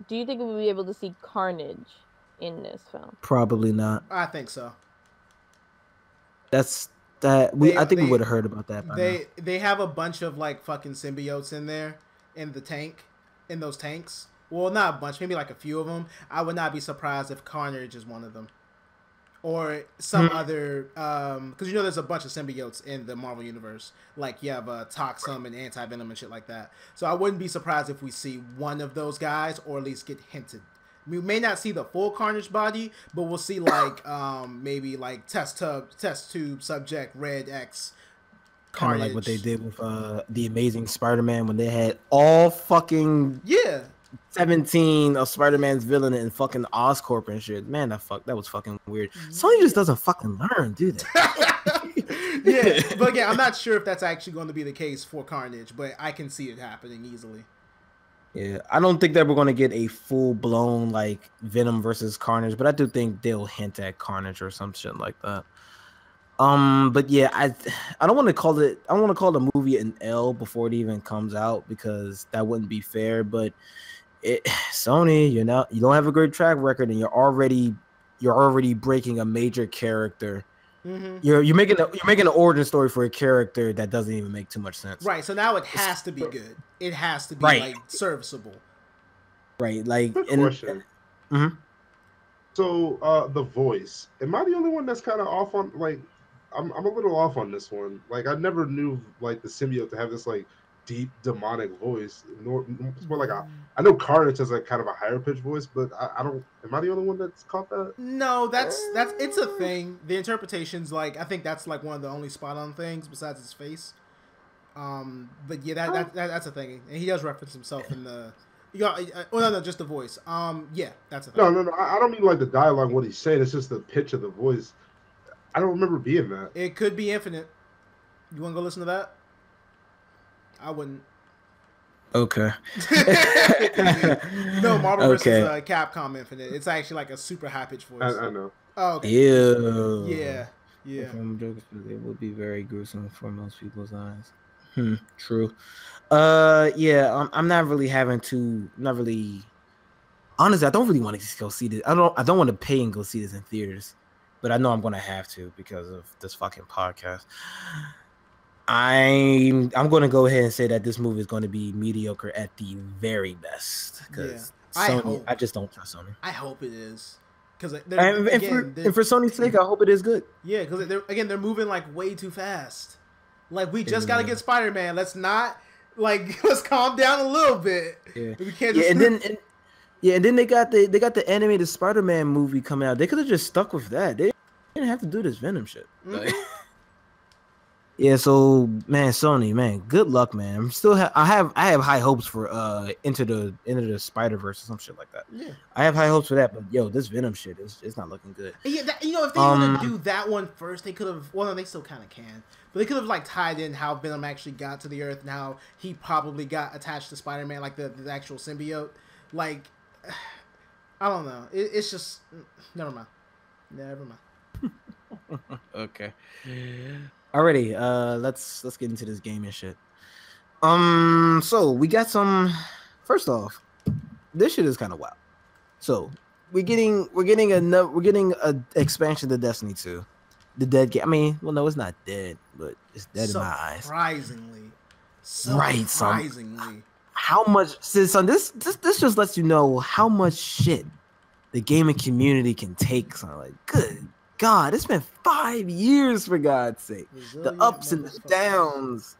Do you think we'll be able to see Carnage in this film? Probably not. I think so. That's that. I think we would have heard about that. They have a bunch of like fucking symbiotes in there, in those tanks. Well, not a bunch, maybe like a few of them. I would not be surprised if Carnage is one of them. Or some other, because there's a bunch of symbiotes in the Marvel Universe. Like, you have Toxum and Anti-Venom and shit like that. So I wouldn't be surprised if we see one of those guys, or at least get hinted. We may not see the full Carnage body, but we'll see, like, maybe, like, test tube subject, Red X, Carnage. Kind of like what they did with the Amazing Spider-Man when they had all fucking... Yeah. 17 of Spider-Man's villain and fucking Oscorp and shit. Man, that was fucking weird. Sony just doesn't fucking learn, do they? Yeah, but again, I'm not sure if that's actually going to be the case for Carnage, but I can see it happening easily. Yeah, I don't think that we're going to get a full-blown, like, Venom versus Carnage, but I do think they'll hint at Carnage or some shit like that. But yeah, I don't want to call it. I don't want to call the movie an L before it even comes out, because that wouldn't be fair. But Sony, you don't have a great track record, and you're already breaking a major character. Mm-hmm. You're making an origin story for a character that doesn't even make too much sense. Right. So now it has to be good. It has to be like serviceable. Right. Like. Question. So the voice. Am I the only one that's kind of off on like? I'm a little off on this one. Like, I never knew like the symbiote to have this like deep demonic voice. It's more like I know Carnage has like kind of a higher pitched voice, but I don't. Am I the only one that's caught that? No, that's it's a thing. The interpretations, like, I think that's like one of the only spot on things besides his face. But yeah, that's a thing, and he does reference himself in the. No, just the voice. Yeah, that's a thing. No. I don't mean like the dialogue, what he's saying. It's just the pitch of the voice. I don't remember being that. It could be Infinite. You want to go listen to that? I wouldn't. Okay. No, Marvel versus Capcom Infinite. It's actually like a super high pitched voice. I know. Oh, okay. Ew. Yeah. It would be very gruesome for most people's eyes. True. Yeah. I'm not really honestly, I don't really want to go see this. I don't want to pay and go see this in theaters, but I know I'm gonna have to because of this fucking podcast. I'm gonna go ahead and say that this movie is going to be mediocre at the very best, because I just don't trust Sony. I hope it is, because for Sony's sake, I hope it is good. Yeah, because they're moving like way too fast. Like, we just gotta get Spider-Man. Let's calm down a little bit. Yeah, we can't. And then they got the animated Spider-Man movie coming out. They could have just stuck with that. They didn't have to do this Venom shit. Like, yeah, so man, Sony, man, good luck, man. I'm still I have high hopes for Into the Spider-Verse or some shit like that. Yeah, I have high hopes for that, but yo, this Venom shit it's not looking good. Yeah, if they want to do that one first, they could have. Well, no, they still kind of can, but they could have like tied in how Venom actually got to the Earth and how he probably got attached to Spider-Man, like the actual symbiote. Like, I don't know. It's just never mind. Okay. Alrighty, let's get into this game and shit. So we got some. First off, this shit is kind of wild. So we're getting a expansion to Destiny 2. The dead game. I mean, well, no, it's not dead, but it's dead in my eyes. Surprisingly. How much, son? This just lets you know how much shit the gaming community can take. Son, like, good God, it's been 5 years, for God's sake. The ups and the downs,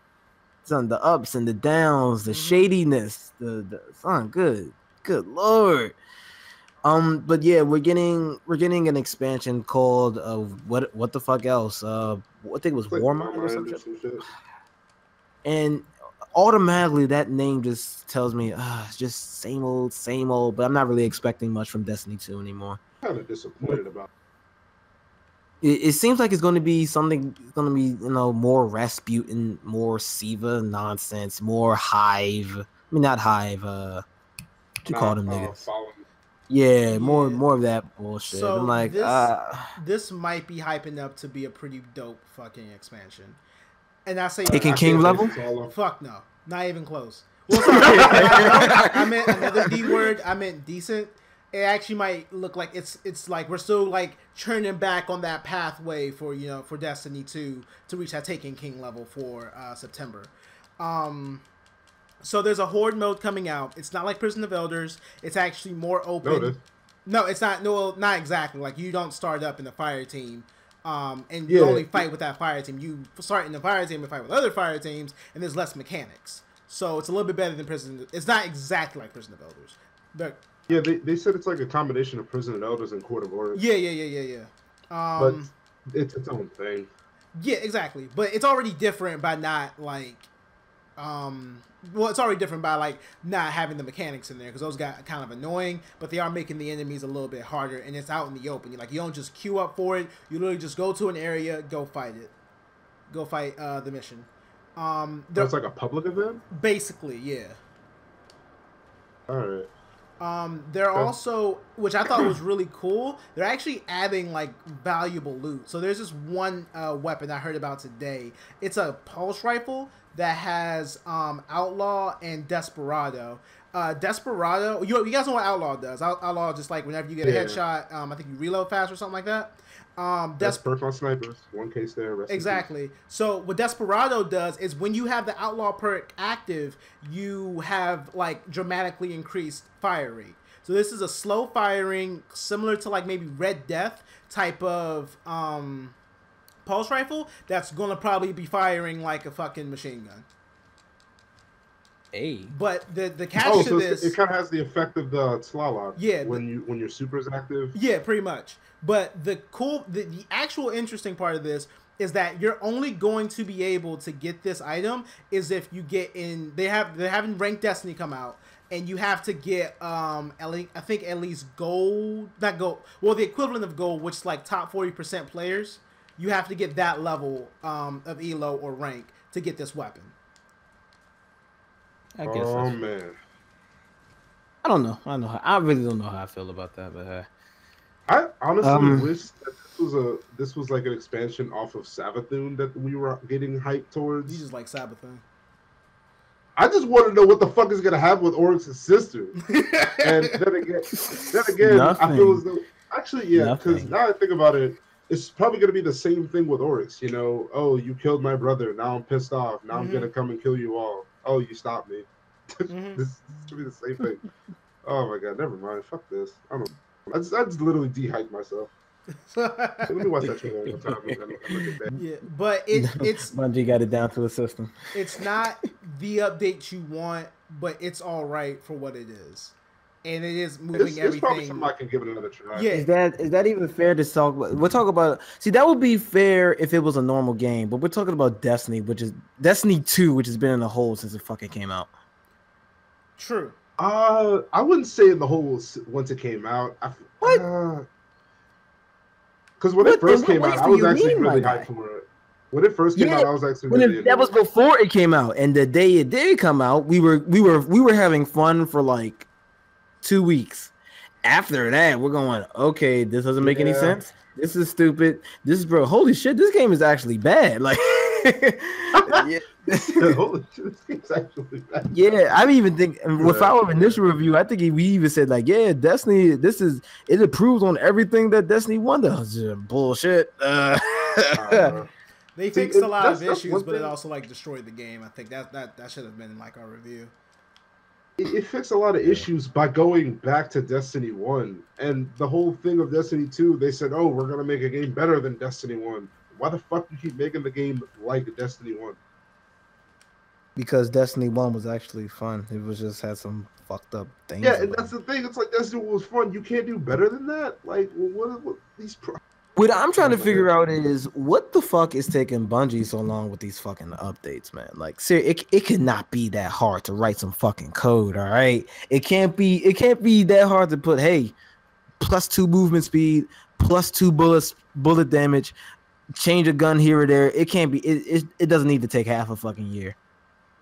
son. The ups and the downs, the shadiness, the son. Good Lord. But yeah, we're getting an expansion called what the fuck else? I think it was Warmind or something. And automatically that name just tells me it's just same old, but I'm not really expecting much from Destiny 2 anymore. Kind of disappointed about It seems like it's going to be something. Going to be more Rasputin, more Siva nonsense, more Hive. I mean, not Hive. What you call them niggas? Yeah, more of that bullshit. So I'm like, this might be hyping up to be a pretty dope fucking expansion. And I say Taken King level? Fuck no, not even close. Well, sorry, I meant another D word. I meant decent. It actually might look like it's like we're still like churning back on that pathway for for Destiny 2 to reach that Taken King level for September. So there's a horde mode coming out. It's not like Prison of Elders. It's actually more open. No, it's not. No, not exactly. Like you don't start up in the fire team, and you only fight with that fire team. You start in the fire team and fight with other fire teams, and there's less mechanics. So it's a little bit better than Prison. It's not exactly like Prison of Elders, but yeah, they said it's like a combination of Prison of Elders and Court of Oryx. Yeah. But it's its own thing. Yeah, exactly. But it's already different by not like, it's already different by like not having the mechanics in there because those got kind of annoying. But they are making the enemies a little bit harder, and it's out in the open. You don't just queue up for it. You literally just go to an area, go fight it, go fight the mission. That's like a public event? Basically, yeah. Alright. They're also, which I thought was really cool, they're actually adding like valuable loot. So there's this one weapon I heard about today. It's a pulse rifle that has Outlaw and Desperado. Desperado, you guys know what Outlaw does. Outlaw just like whenever you get a headshot, I think you reload fast or something like that. That's perk on snipers. One case there. Exactly. So what Desperado does is when you have the Outlaw perk active, you have like dramatically increased fire rate. So this is a slow firing, similar to like maybe Red Death type of pulse rifle that's gonna probably be firing like a fucking machine gun. Hey. But the catch to this, it kind of has the effect of the Slalom. Yeah. When your super is active. Yeah, pretty much. But the actual interesting part of this is that you're only going to be able to get this item is if you get in. They're having Ranked Destiny come out, and you have to get at least gold, not gold. Well, the equivalent of gold, which is like top 40% players. You have to get that level of elo or rank to get this weapon. I guess. Oh man. I don't know. I really don't know how I feel about that, but. I honestly wish that this was like an expansion off of Savathun that we were getting hyped towards. You just like Savathun. I just want to know what the fuck is gonna happen with Oryx's sister. And then again, I feel as though because now I think about it, it's probably gonna be the same thing with Oryx. Oh, you killed my brother. Now I'm pissed off. Now I'm gonna come and kill you all. Oh, you stopped me. This should be the same thing. Oh my god, never mind. Fuck this. I just literally de-hyped myself. Let me watch that trailer one time. Yeah, but it's Bungie got it down to the system. It's not the update you want, but it's all right for what it is, and it is moving everything. It's probably something I can give it another try. Yeah, is that even fair to talk about? We're talking about. See, that would be fair if it was a normal game, but we're talking about Destiny, which is Destiny 2, which has been in the hole since it fucking came out. True. I wouldn't say in the whole once it came out. Because when it first came out, I was actually really hyped for it. When it first came out, I was actually really that was before it came out, and the day it did come out, we were having fun for like 2 weeks. After that, we're going, okay, this doesn't make any sense. This is stupid. This is holy shit, this game is actually bad. Like holy shit, this game's actually bad. Yeah, I even think with our initial review, I think we even said like, yeah, Destiny, it improves on everything that Destiny 1 does. Bullshit. They fixed a lot of issues, but it also like destroyed the game. I think that should have been in like our review. It fixed a lot of issues by going back to Destiny 1. And the whole thing of Destiny 2, they said, oh, we're going to make a game better than Destiny 1. Why the fuck do you keep making the game like Destiny 1? Because Destiny 1 was actually fun. It was just had some fucked up things. Yeah, and that's the thing. It's like Destiny 1 was fun. You can't do better than that? Like, what these... What I'm trying to figure out is what the fuck is taking Bungie so long with these fucking updates, man. Like, seriously, it cannot be that hard to write some fucking code, all right? It can't be that hard to put, hey, +2 movement speed, plus 2 bullet damage, change a gun here or there. It can't be. It doesn't need to take half a fucking year.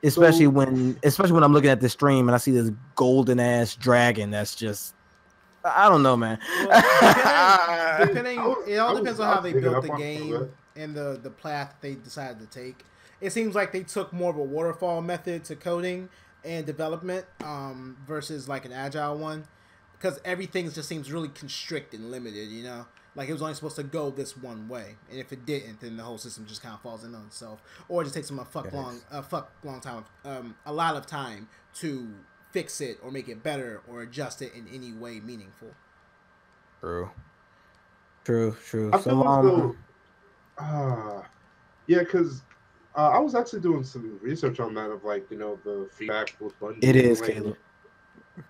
Especially when I'm looking at the stream and I see this golden ass dragon. That's just, I don't know, man. Well, it all depends on how they built the game and the path they decided to take. It seems like they took more of a waterfall method to coding and development versus like an agile one, because everything just seems really constricted and limited. You know. Like, it was only supposed to go this one way, and if it didn't, then the whole system just kind of falls in on itself, or it just takes them a lot of time to fix it or make it better or adjust it in any way meaningful. True. I feel yeah, because I was actually doing some research on that of like, you know, the feedback with Bungie. It is, like, Caleb.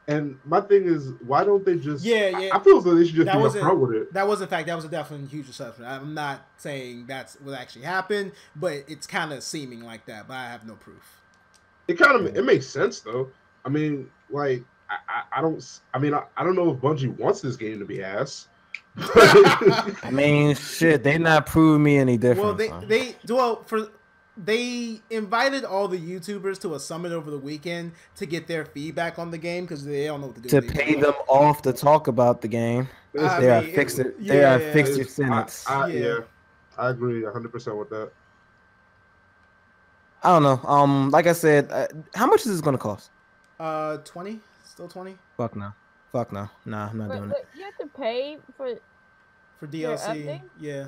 And my thing is, why don't they just? Yeah. I feel as though they should just be upfront with it. That was, in fact, that was a definitely huge assessment. I'm not saying that's what actually happened, but it's kind of seeming like that. But I have no proof. It makes sense though. I mean, like, I don't know if Bungie wants this game to be ass. I mean, shit, they not proving me any different. Well, they invited all the YouTubers to a summit over the weekend to get their feedback on the game because they don't know what to do. To pay them off to talk about the game. They are fixed your sentence. Yeah, I agree 100% with that. I don't know. Like I said, how much is this going to cost? 20? Still 20? Fuck no. Nah, I'm not doing it. You have to pay for DLC. Yeah.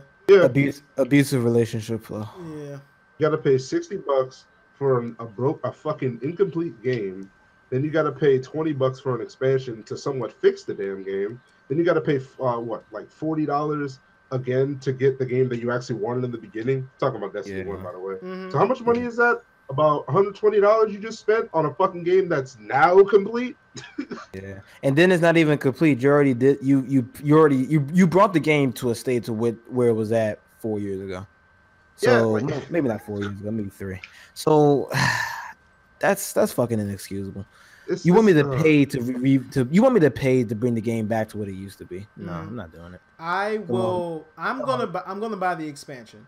Abusive relationship flow. Yeah. You gotta pay $60 for a fucking incomplete game. Then you gotta pay $20 for an expansion to somewhat fix the damn game. Then you gotta pay like $40 again to get the game that you actually wanted in the beginning. Talking about Destiny 1, by the way. Mm-hmm. So how much money is that? About $120 you just spent on a fucking game that's now complete. Yeah, and then it's not even complete. You already did. You brought the game to a state to where it was at 4 years ago. So maybe not 4 years ago, maybe 3. So that's fucking inexcusable. You want me to pay to bring the game back to what it used to be? No, I'm not doing it. I'm gonna buy the expansion,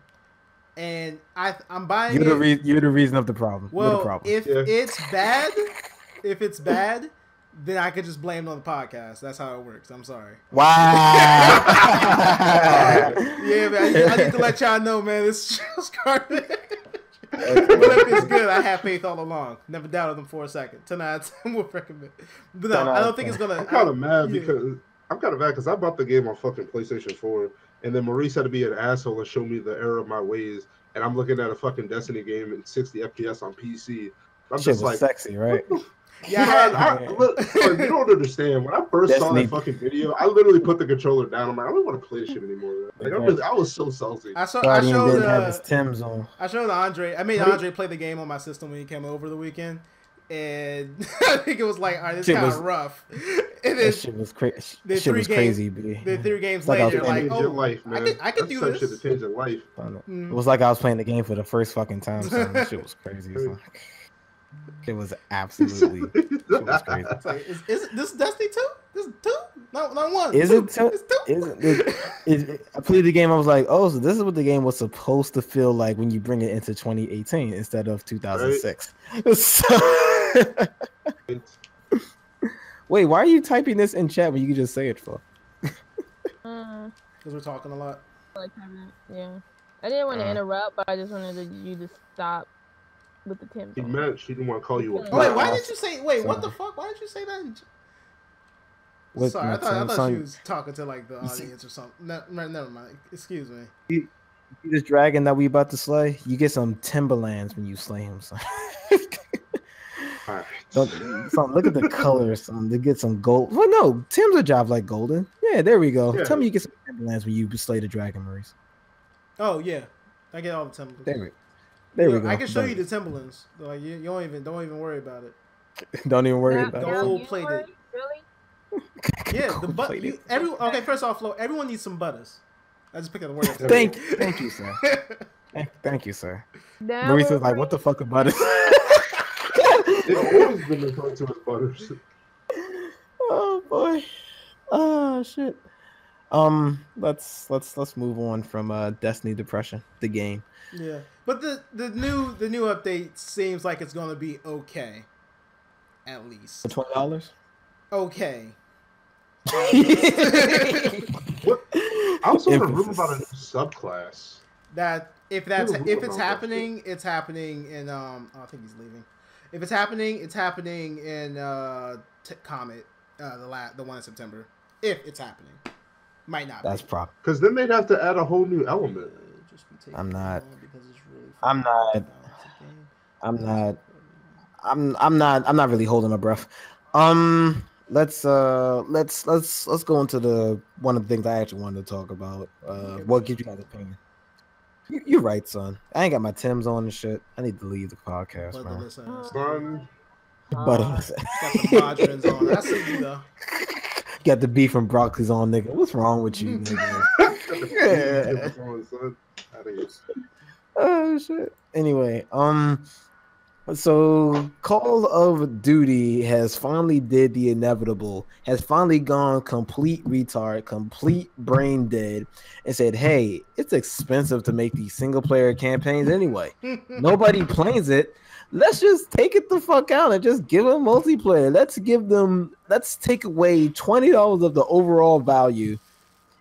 and I'm buying. You're the reason of the problem. Well, if it's bad, then I could just blame it on the podcast. That's how it works. I'm sorry. Wow. Yeah, man. I need to let y'all know, man. This show's garbage. But if it's good, I have faith all along. Never doubted them for a second. Tonight, I would recommend. But no, I don't think it's gonna. I'm kind of mad because I bought the game on fucking PlayStation 4, and then Maurice had to be an asshole and show me the error of my ways, and I'm looking at a fucking Destiny game in 60 FPS on PC. I'm just like, sexy, right? Yeah, you don't understand. When I first saw that fucking video, I literally put the controller down. I'm like, I don't want to play this shit anymore. Like, I was so salty. I showed Andre. I made Andre play the game on my system when he came over the weekend, and I think it was like, all right, this is kind of rough. And then shit was crazy. Shit was crazy, B. Then 3 games later, like, oh, life, man. I can do this. Shit to change your life. It was like I was playing the game for the first fucking time. So that shit was crazy. It was absolutely it was crazy. Like, is this Destiny 2? This is 2? Not 1. Is it 2? It's 2. I played the game. I was like, oh, so this is what the game was supposed to feel like when you bring it into 2018 instead of 2006. Right. So, wait, why are you typing this in chat when you can just say it for? Because we're talking a lot. Yeah, I didn't want to interrupt, but I just wanted you to stop. With the Tim. She didn't want to call you a wait, why did you say what the fuck? Why did you say that? Sorry, I thought she was talking to like the audience or something. Never mind. Excuse me. You this dragon that we about to slay, you get some Timberlands when you slay him, son. Look at the colors, son. To get some gold. Well, no, Tim's a job like golden. Yeah, there we go. Yeah. Tell me you get some Timberlands when you slay the dragon, Maurice. Oh yeah, I get all the Timberlands. There we go. I can show you the Timberlands. Like you don't even worry about it. Don't even worry about it. The old plated. Really? Yeah, the butt. Okay, first off, Flo, everyone needs some butters. I just picked up the word. Thank you, sir. Thank you, sir. Maurice is like, what the fuck are butters? It's always been referred to as butters. Oh boy. Oh shit. Let's move on from Destiny Depression, the game. Yeah, but the new update seems like it's gonna be okay, at least. $20. Okay. What? I also heard a rumor about a new subclass. That if it's happening, it's happening in I think he's leaving. If it's happening in Comet, the one in September. If it's happening, might not. That's proper. Because then they'd have to add a whole new element. I'm not really holding my breath. Let's go into the one of the things I actually wanted to talk about. What gives you guys opinion? You're right, son. I ain't got my Timbs on and shit. I need to leave the podcast, man. Son. Butterless. Got the quadrants on. I see you though. Got the beef and broccoli's on, nigga. What's wrong with you, nigga? Oh shit. Anyway, so Call of Duty has finally did the inevitable, has finally gone complete retard, complete brain dead, and said, hey, it's expensive to make these single player campaigns anyway. Nobody plays it. Let's just take it the fuck out and just give them multiplayer. Let's take away $20 of the overall value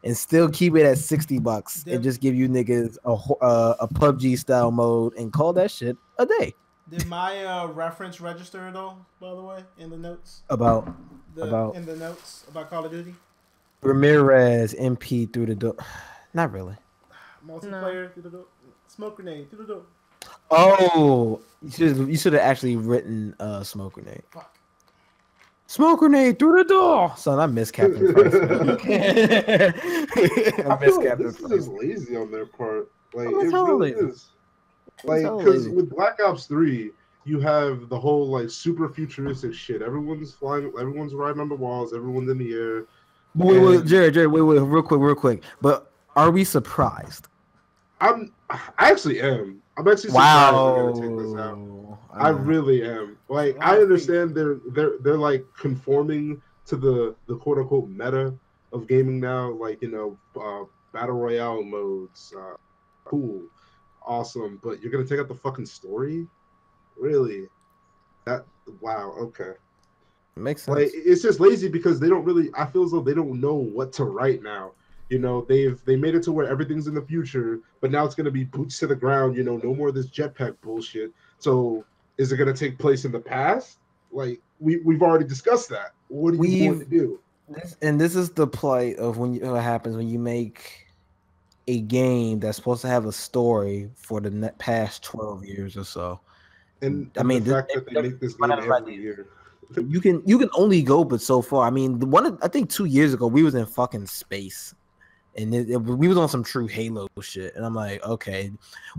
and still keep it at $60 and just give you niggas a PUBG style mode and call that shit a day. Did my reference register at all, by the way, in the notes? About Call of Duty? Ramirez MP through the door. Not really. Multiplayer through the door. Smoke grenade through the door. Oh, you should have actually written smoke grenade. Fuck. Smoke grenade through the door. Son, I miss Captain Price. I miss Captain Price. This is just lazy on their part. Like, it really is. Like, because with Black Ops 3, you have the whole like super futuristic shit. Everyone's flying, everyone's riding on the walls, everyone's in the air. Wait, Jared, wait, real quick. But are we surprised? I actually am. I'm actually surprised they're gonna take this out. I really am. Like, I understand they're like conforming to the quote unquote meta of gaming now. Like, you know, battle royale modes, cool, awesome. But you're gonna take out the fucking story? Really? Wow. Okay. Makes sense. Like, it's just lazy because they don't really. I feel as though they don't know what to write now. You know, they made it to where everything's in the future, but now it's gonna be boots to the ground. You know, no more of this jetpack bullshit. So, is it gonna take place in the past? Like, we've already discussed that. What are you going to do? This is the plight of what happens when you make a game that's supposed to have a story for the past 12 years or so. And I mean, the fact that they make this game every year. You can only go but so far. I mean, I think 2 years ago we was in fucking space, and we was on some true Halo shit. And I'm like, okay,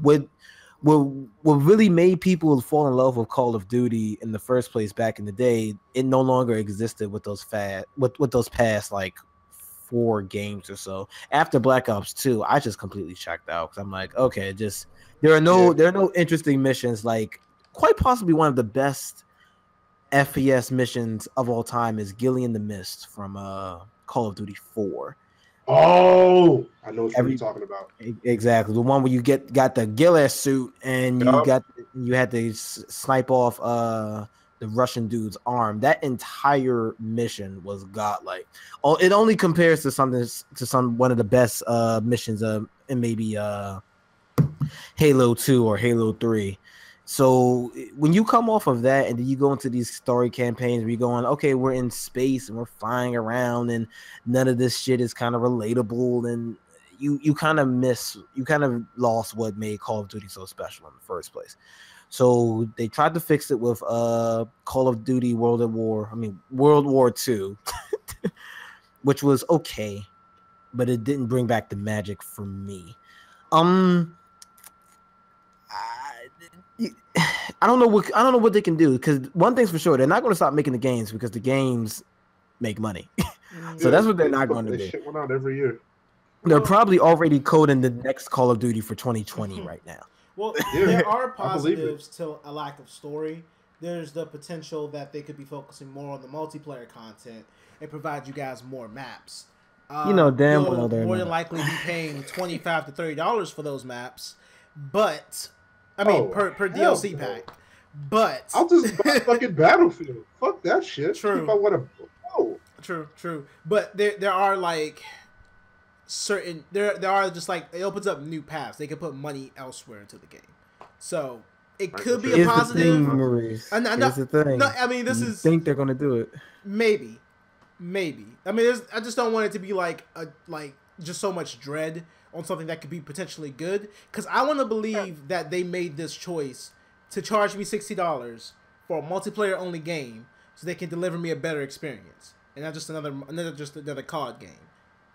what really made people fall in love with Call of Duty in the first place back in the day? It no longer existed with those past like 4 games or so. After Black Ops 2, I just completely checked out because I'm like, okay, there are no interesting missions. Like, quite possibly one of the best FPS missions of all time is Gillian the Mist from Call of Duty 4. Oh, I know what you're talking about. Exactly, the one where you got the Gillis suit and you had to snipe off the Russian dude's arm. That entire mission was godlike. It only compares to one of the best missions in maybe Halo 2 or Halo 3. So when you come off of that and then you go into these story campaigns where you're going, okay, we're in space and we're flying around and none of this shit is kind of relatable, and you kind of lost what made Call of Duty so special in the first place. So they tried to fix it with Call of Duty World War II, which was okay, but it didn't bring back the magic for me. I don't know what they can do, because one thing's for sure, they're not going to stop making the games because the games make money. So that's what they're not going to do. Shit went out every year. They're probably already coding the next Call of Duty for 2020 right now. Well, there are positives to a lack of story. There's the potential that they could be focusing more on the multiplayer content and provide you guys more maps. You know damn you'll well they're more than not. likely be paying $25 to $30 for those maps, but I mean per DLC pack. But I'll just buy fucking Battlefield. Fuck that shit. True. If I want to. Oh. True. But there are like certain there are just like it opens up new paths. They can put money elsewhere into the game, so it could be a positive. The thing, Maurice. Here's the thing. No, I mean this is. Think they're gonna do it? Maybe. I mean, I just don't want it to be like just so much dread on something that could be potentially good. Because I want to believe that they made this choice to charge me $60 for a multiplayer only game, so they can deliver me a better experience, and not just another COD game.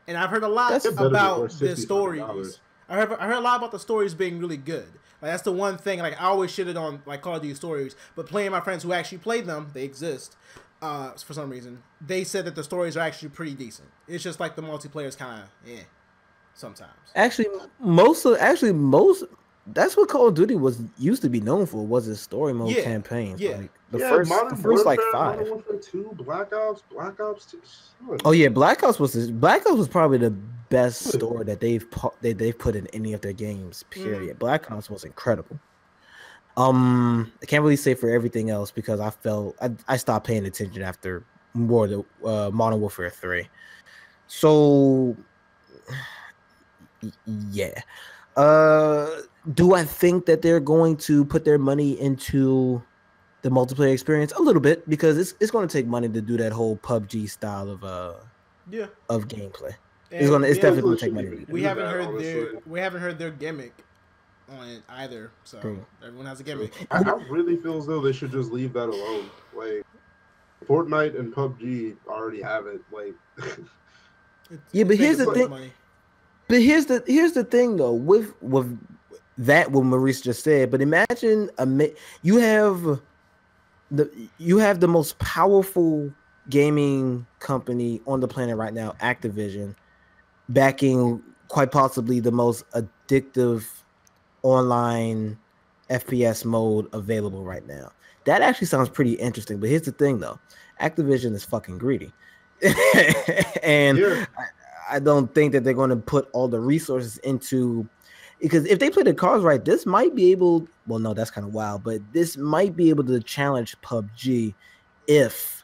And I've heard a lot about the stories. I heard a lot about the stories being really good. Like that's the one thing. Like I always shitted on like Call of Duty stories, but playing my friends who actually played them, they exist. For some reason, they said that the stories are actually pretty decent. It's just like the multiplayer is kind of sometimes. Actually, most that's what Call of Duty used to be known for, was its story mode campaigns. Yeah. Like the first Warfare, like 5. Modern Warfare 2, Black Ops 2. Oh yeah, Black Ops was probably the best story that they've put in any of their games. Period. Black Ops was incredible. I can't really say for everything else because I stopped paying attention after Modern Warfare 3. So yeah. Do I think that they're going to put their money into the multiplayer experience? A little bit, because it's going to take money to do that whole PUBG style of gameplay. And it's definitely going to take money. We haven't heard their gimmick on it either. So everyone has a gimmick. I really feel as though they should just leave that alone. Like Fortnite and PUBG already have it. Like but here's the thing. Money. But here's the thing though with that what Maurice just said. But imagine you have the most powerful gaming company on the planet right now, Activision, backing quite possibly the most addictive online FPS mode available right now. That actually sounds pretty interesting. But here's the thing though, Activision is fucking greedy, and I don't think that they're going to put all the resources into, because if they play the cards right, this might be able. Well, no, that's kind of wild, but this might be able to challenge PUBG if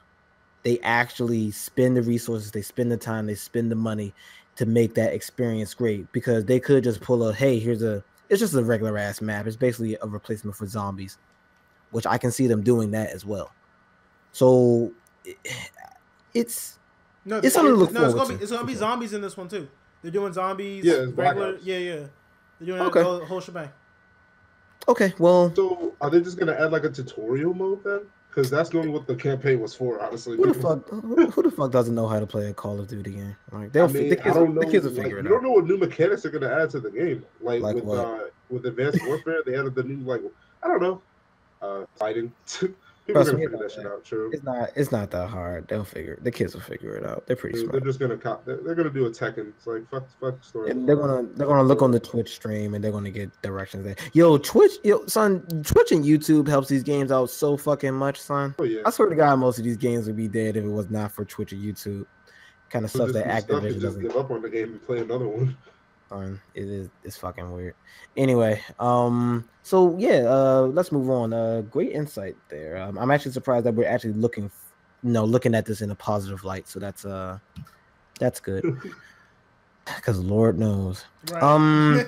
they actually spend the resources, they spend the time, they spend the money to make that experience great. Because they could just pull it's just a regular ass map. It's basically a replacement for zombies, which I can see them doing that as well. So it's something to look forward to. It's gonna be zombies in this one too. They're doing zombies. Yeah, regular. Yeah. They're doing the whole shebang. Okay, well. So are they just gonna add like a tutorial mode then? Because that's normally what the campaign was for, honestly. Who the fuck doesn't know how to play a Call of Duty game? Like, the kids will figure it out. You don't know what new mechanics are gonna add to the game. Like with Advanced Warfare, they added the new I don't know, fighting. People are gonna figure that shit out. True. It's not that hard. The kids will figure it out. They're pretty smart. They're just gonna they're gonna do a Tekken. It's like fuck the story. They're gonna look on the Twitch stream and they're gonna get directions there. Twitch and YouTube helps these games out so fucking much, son. Oh yeah. I swear to God, most of these games would be dead if it was not for Twitch or YouTube. Kind of stuff that Activision doesn't give up on the game and play another one. It's fucking weird. Anyway, so yeah, let's move on. Great insight there. I'm actually surprised that we're actually looking at this in a positive light. So that's good. Because Lord knows, right.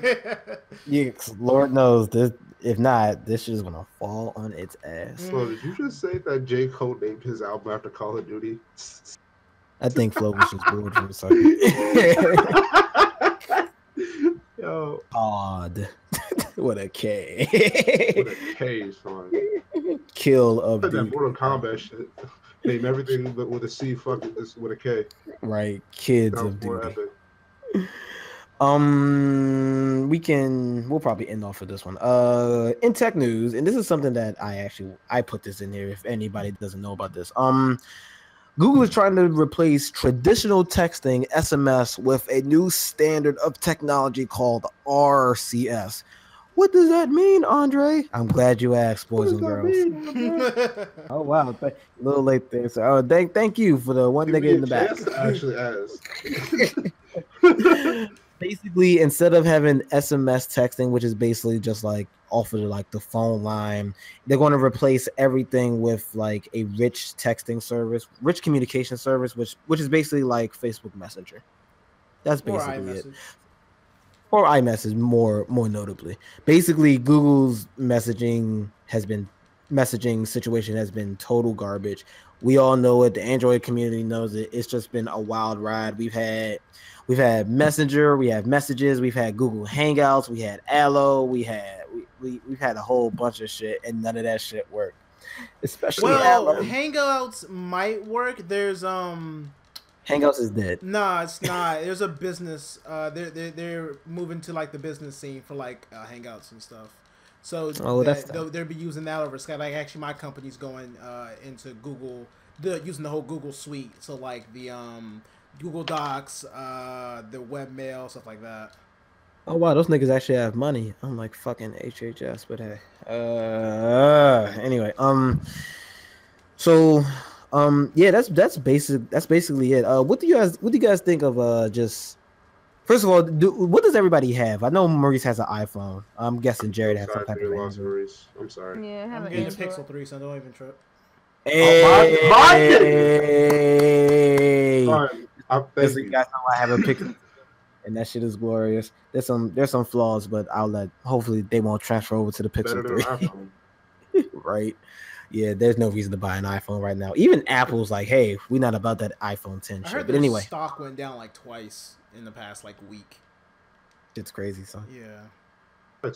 Lord knows this. If not, this is gonna fall on its ass. So did you just say that J. Cole named his album after Call of Duty? I think Flo was just bored for a second. Yo. Odd. With a K. With a K, son. Kill of that Mortal Kombat shit. Name everything but with a C, fuck it, this with a K. Right. Kids of Duty. We'll probably end off with this one. In tech news, and this is something that I put this in here if anybody doesn't know about this. Google is trying to replace traditional texting SMS with a new standard of technology called RCS. What does that mean, Andre? I'm glad you asked, What boys does and that girls. mean, Andre? Oh wow, a little late there. So thank you for the one Give nigga me in a the back. chance to actually ask. Basically, instead of having SMS texting, which is basically just like off of like the phone line, they're going to replace everything with like a rich texting service, rich communication service, which is basically like Facebook Messenger. That's Or basically it. iMessage. Or iMessage, more notably. Basically, Google's messaging situation has been total garbage. We all know it. The Android community knows it. It's just been a wild ride. We've had Messenger, we have Messages, we've had Google Hangouts, we had Allo, we've had a whole bunch of shit, and none of that shit worked. Especially Well, Allo. Hangouts might work. There's Hangouts is dead. Nah, it's not. There's a business. They're moving to like the business scene for like Hangouts and stuff. So they'll be using that over Skype. Like actually, my company's going into Google. Using the whole Google suite. So like the Google Docs, the webmail, stuff like that. Oh wow, those niggas actually have money. I'm like fucking HHS, but hey. Anyway, so yeah, that's basically it. What do you guys think of just first of all, what does everybody have? I know Maurice has an iPhone. I'm guessing Jared has some type of Android. Maurice. I'm sorry. Yeah, I have I'm an getting a Android. Pixel 3, so don't even trip. Hey, All right, thank you. You guys know I have a Pixel, and that shit is glorious. There's some flaws, but hopefully they won't transfer over to the Pixel 3. Right? Yeah, there's no reason to buy an iPhone right now. Even Apple's like, hey, we're not about that iPhone 10 I shit. heard But anyway, stock went down like twice in the past like week. it's crazy, son. Yeah.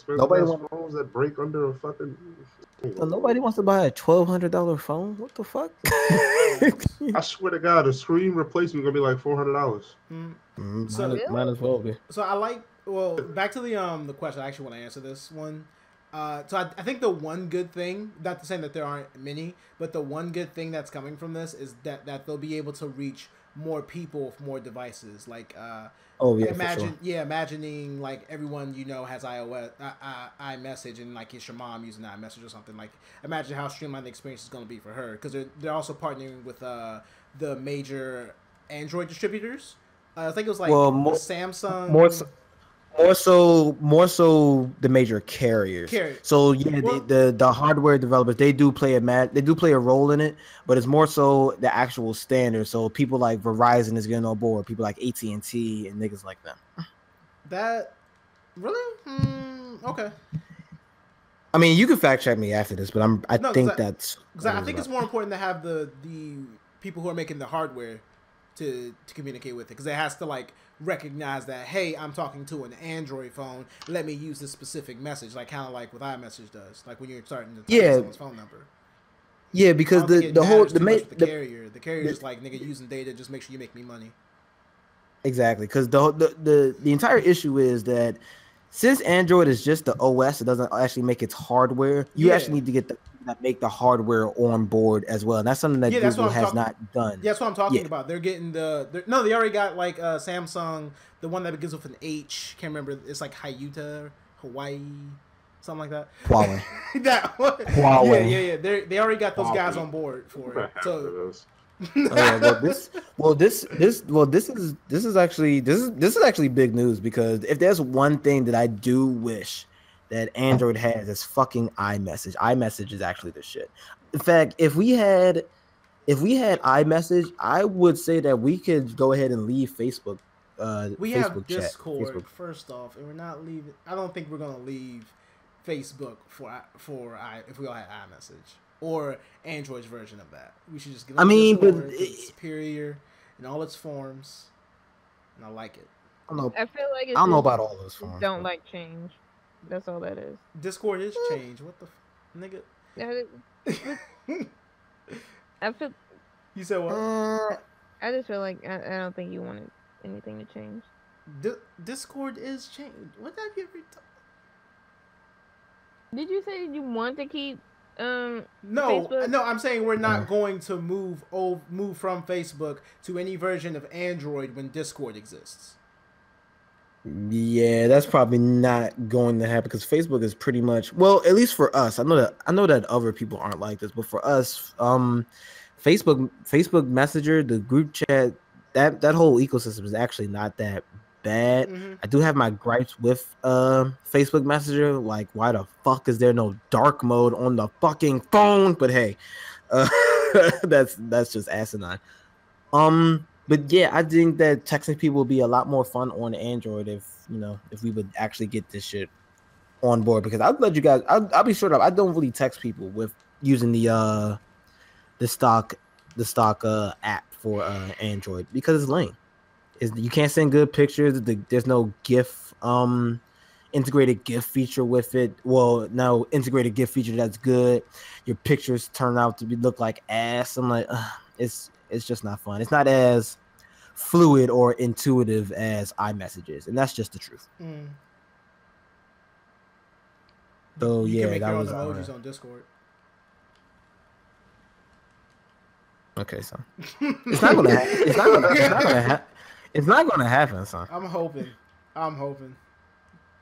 Nobody wants phones that break under a fucking. Nobody wants to buy a $1,200 phone. What the fuck? I swear to God, a screen replacement gonna be like $400. Might as well be. So I like. Well, back to the question. I actually want to answer this one. So I think the one good thing, not to say that there aren't many, but the one good thing that's coming from this is that they'll be able to reach more people with more devices. Like, imagining like everyone has iOS, iMessage, and like it's your mom using iMessage or something. Like, imagine how streamlined the experience is going to be for her, because they're also partnering with the major Android distributors. I think it was like Samsung. More so the major carriers. So yeah, the hardware developers, they do play a role in it, but it's more so the actual standard. So people like Verizon is getting on board, people like AT&T and niggas like them. That really? Okay. I mean, you can fact check me after this, but I think it's more important to have the people who are making the hardware to communicate with it, because it has to like recognize that, hey, I'm talking to an Android phone, let me use this specific message, like kind of like what iMessage does, like when you're starting to type someone's phone number. Yeah, because the carrier is like, nigga, using data, just make sure you make me money. Exactly, because the entire issue is that since Android is just the OS, it doesn't actually make its hardware. You actually need to get that make the hardware on board as well, and that's something that Google has not done. Yeah, that's what I'm talking about. They're getting they already got like Samsung, the one that begins with an H. Can't remember. It's like Hawaii, something like that. Huawei. That one. Huawei. Yeah. They already got those guys on board for it. So. This is actually big news, because if there's one thing that I do wish that Android has, is fucking iMessage. iMessage is actually the shit. In fact, if we had iMessage, I would say that we could go ahead and leave Facebook. We Facebook have Discord Facebook. first off, and we're not leaving. I don't think we're gonna leave Facebook for if we all had iMessage or Android's version of that. We should just get. It's superior in all its forms, and I like it. I don't know. I feel like I don't know about all those forms. Don't like change. That's all that is. Discord is change. What the nigga? I feel. You said what? I just feel like I don't think you wanted anything to change. Discord is change. What have you ever done? Did you say you want to keep? No, Facebook? no. I'm saying we're not going to move from Facebook to any version of Android when Discord exists. Yeah, that's probably not going to happen because Facebook is pretty much, well, at least for us. I know that other people aren't like this, but for us, Facebook Messenger, the group chat, that whole ecosystem is actually not that bad. Mm-hmm. I do have my gripes with Facebook Messenger, like why the fuck is there no dark mode on the fucking phone? But hey, that's just asinine. But yeah, I think that texting people would be a lot more fun on Android if we would actually get this shit on board. Because I'll let you guys. I'll be straight up. I don't really text people with using the stock app for Android because it's lame. You can't send good pictures. There's no GIF integrated GIF feature with it. Well, no integrated GIF feature that's good. Your pictures turn out to look like ass. I'm like, it's just not fun. It's not as fluid or intuitive as iMessages, and that's just the truth. So You yeah, can make that your own was emojis on Discord. Okay, son. It's not gonna. It's not gonna. It's not gonna happen, son. I'm hoping.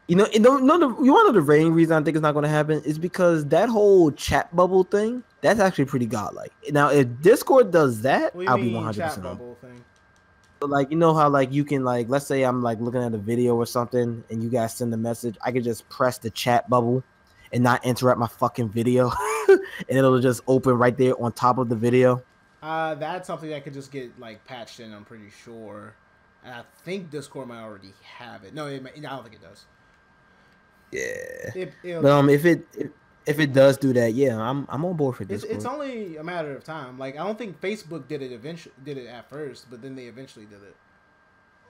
You want to know the main reason I think it's not going to happen is because that whole chat bubble thing, that's actually pretty godlike. Now, if Discord does that, I'll be 100% on. Thing? But like, you know how like you can like, let's say I'm like looking at a video or something and you guys send a message, I could just press the chat bubble and not interrupt my fucking video and it'll just open right there on top of the video. That's something that could just get like patched in, I'm pretty sure. And I think Discord might already have it. No, I don't think it does. Yeah. If it does do that, yeah, I'm on board for Discord. It's only a matter of time. Like I don't think Facebook did it at first, but then they eventually did it.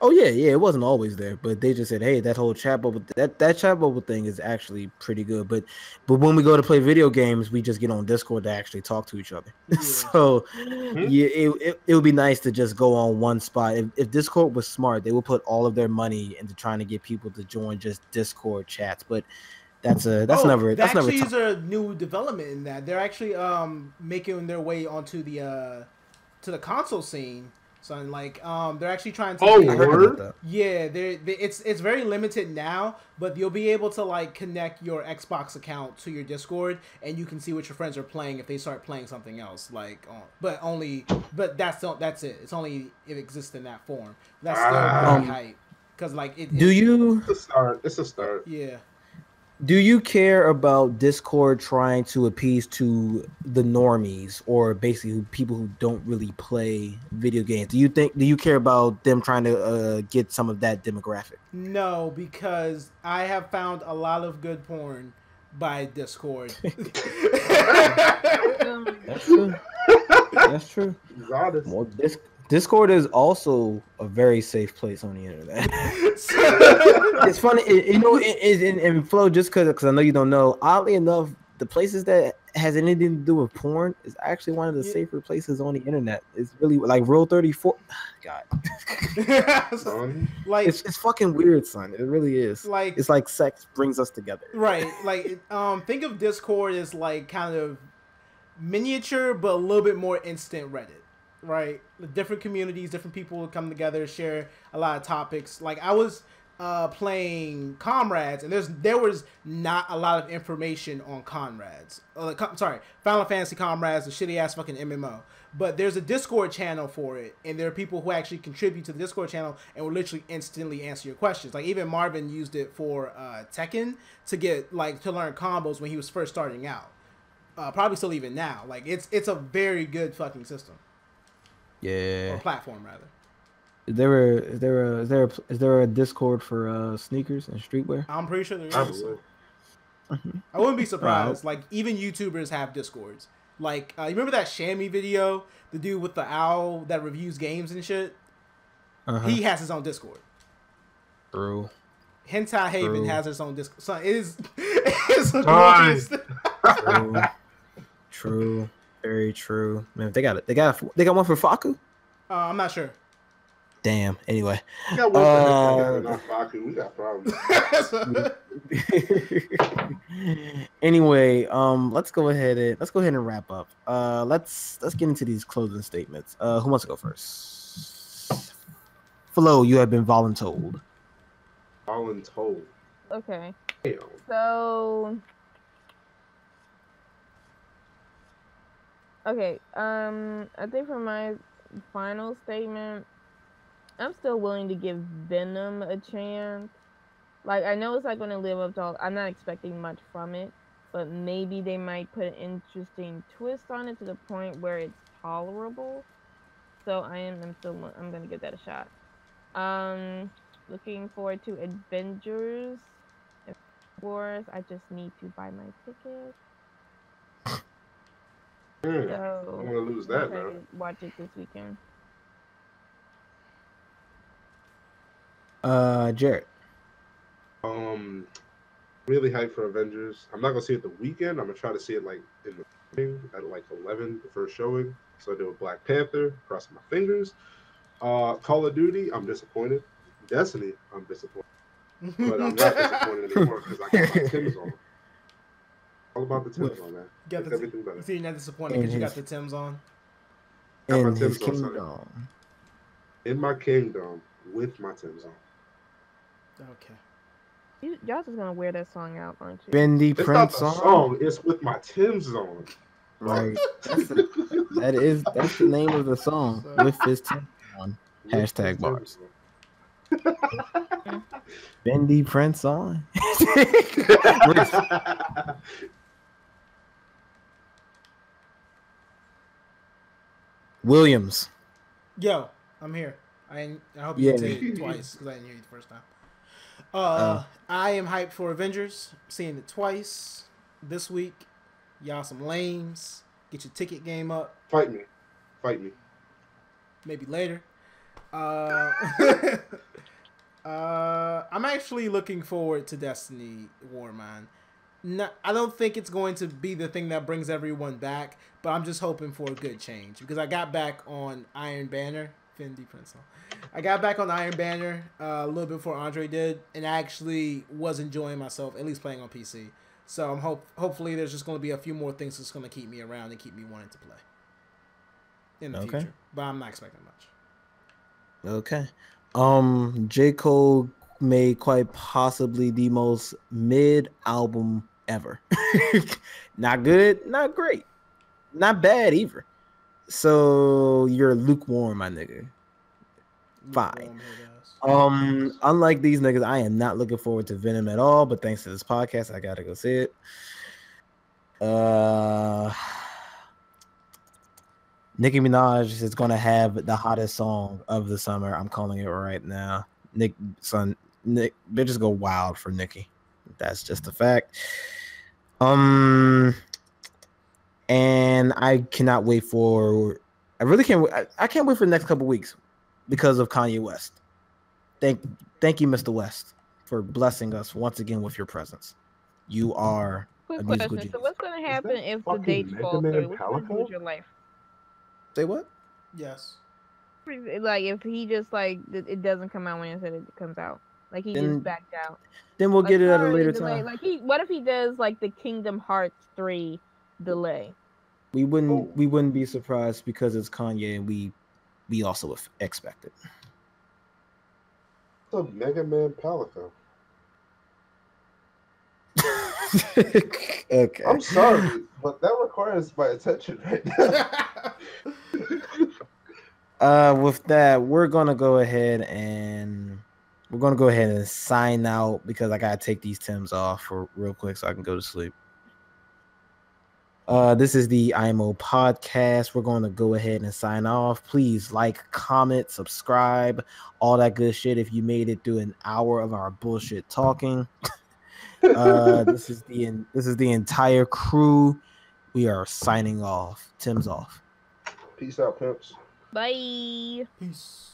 Oh yeah, it wasn't always there, but they just said, hey, that whole chat bubble, that chat bubble thing is actually pretty good. But when we go to play video games, we just get on Discord to actually talk to each other. Yeah. So yeah, it would be nice to just go on one spot. If Discord was smart, they would put all of their money into trying to get people to join just Discord chats. But that's never. Is a new development in that they're actually making their way onto the to the console scene. So like they're actually trying to it's very limited now, but you'll be able to like connect your Xbox account to your Discord and you can see what your friends are playing if they start playing something else but that's it. It's only it exists in that form. That's still pretty hype cuz like it's a start. Yeah. Do you care about Discord trying to appease to the normies or basically people who don't really play video games? Do you care about them trying to get some of that demographic? No, because I have found a lot of good porn by Discord. That's true. That's true. More Discord is also a very safe place on the internet. It's funny, and Flo, just because I know you don't know, oddly enough, the places that has anything to do with porn is actually one of the safer places on the internet. It's really like Rule 34. God, like it's fucking weird, son. It really is. Like it's like sex brings us together, right? Like think of Discord as like kind of miniature, but a little bit more instant Reddit. Right, different communities, different people would come together, share a lot of topics. Like I was playing Comrades, and there was not a lot of information on Comrades. Final Fantasy Comrades, the shitty ass fucking MMO. But there's a Discord channel for it, and there are people who actually contribute to the Discord channel and will literally instantly answer your questions. Like even Marvin used it for Tekken to learn combos when he was first starting out. Probably still even now. Like it's a very good fucking system. Yeah. Or platform rather. Is there a Discord for sneakers and streetwear? I'm pretty sure there is. I wouldn't be surprised. Like even YouTubers have Discords. Like you remember that Shammy video, the dude with the owl that reviews games and shit? He has his own Discord. True. Hentai Haven has its own Discord. So it's gorgeous. True. Very true. Man, they got one for Faku? I'm not sure. Damn. Anyway. We got one for Faku. We got problems. Anyway, let's go ahead and wrap up. Let's get into these closing statements. Who wants to go first? Flo, you have been voluntold. Voluntold. Okay. Damn. So. Okay. I think for my final statement, I'm still willing to give Venom a chance. Like, I know it's not going to live up to all. I'm not expecting much from it, but maybe they might put an interesting twist on it to the point where it's tolerable. So I'm going to give that a shot. Looking forward to Avengers Wars. I just need to buy my ticket. So I'm gonna lose that now. Watch it this weekend. Jared. Really hyped for Avengers. I'm not gonna see it the weekend. I'm gonna try to see it like in the morning at like 11, the first showing. So I do a Black Panther. Crossing my fingers. Call of Duty. I'm disappointed. Destiny. I'm disappointed. But I'm not disappointed anymore because I got my Tim's on. All about the Tim's on, man. Makes everything better. You see, you're not disappointed because you got the Tim's on. In his kingdom. In my kingdom with my Tim's on. Okay. Y'all just gonna wear that song out, aren't you? Bendy It's Prince not the song. It's with my Tim's on. Right. That's the name of the song. With his Tim's on. Hashtag bars. Bendy Prince on. Williams. Yo, I'm here. I hope you didn't say it twice because I didn't hear you the first time. I am hyped for Avengers. Seeing it twice this week. Y'all some lames. Get your ticket game up. Fight me. Maybe later. I'm actually looking forward to Destiny Warmind. I don't think it's going to be the thing that brings everyone back, but I'm just hoping for a good change because I got back on Iron Banner. Fendi Prince. I got back on Iron Banner a little bit before Andre did, and I actually was enjoying myself, at least playing on PC. So I'm hopefully there's just going to be a few more things that's going to keep me around and keep me wanting to play in the future. But I'm not expecting much. Okay. J. Cole made quite possibly the most mid album ever. Not good, not great, not bad either. So you're lukewarm, my nigga. Fine. Unlike these niggas, I am not looking forward to Venom at all, but thanks to this podcast, I gotta go see it. Nicki Minaj is gonna have the hottest song of the summer. I'm calling it right now. Nick, bitches go wild for Nicki. That's just a fact. And I cannot wait for. I really can't. I can't wait for the next couple weeks because of Kanye West. Thank you, Mr. West, for blessing us once again with your presence. You are a musical genius. So what's gonna happen if the dates fall through? What's gonna do with your life? Say what? Yes. Like if he just like it doesn't come out when he said it comes out, like he just backed out. Then we'll get it at a later time. Like what if he does like the Kingdom Hearts 3 delay? We wouldn't be surprised because it's Kanye, and we also expect it. What's up, Mega Man Palico? Okay. I'm sorry, but that requires my attention right now. With that, we're gonna go ahead and sign out because I gotta take these Tims off for real quick so I can go to sleep. This is the IMO Podcast. We're going to go ahead and sign off. Please like, comment, subscribe, all that good shit. If you made it through an hour of our bullshit talking, this is the entire crew. We are signing off. Tim's off. Peace out, pimps. Bye. Peace.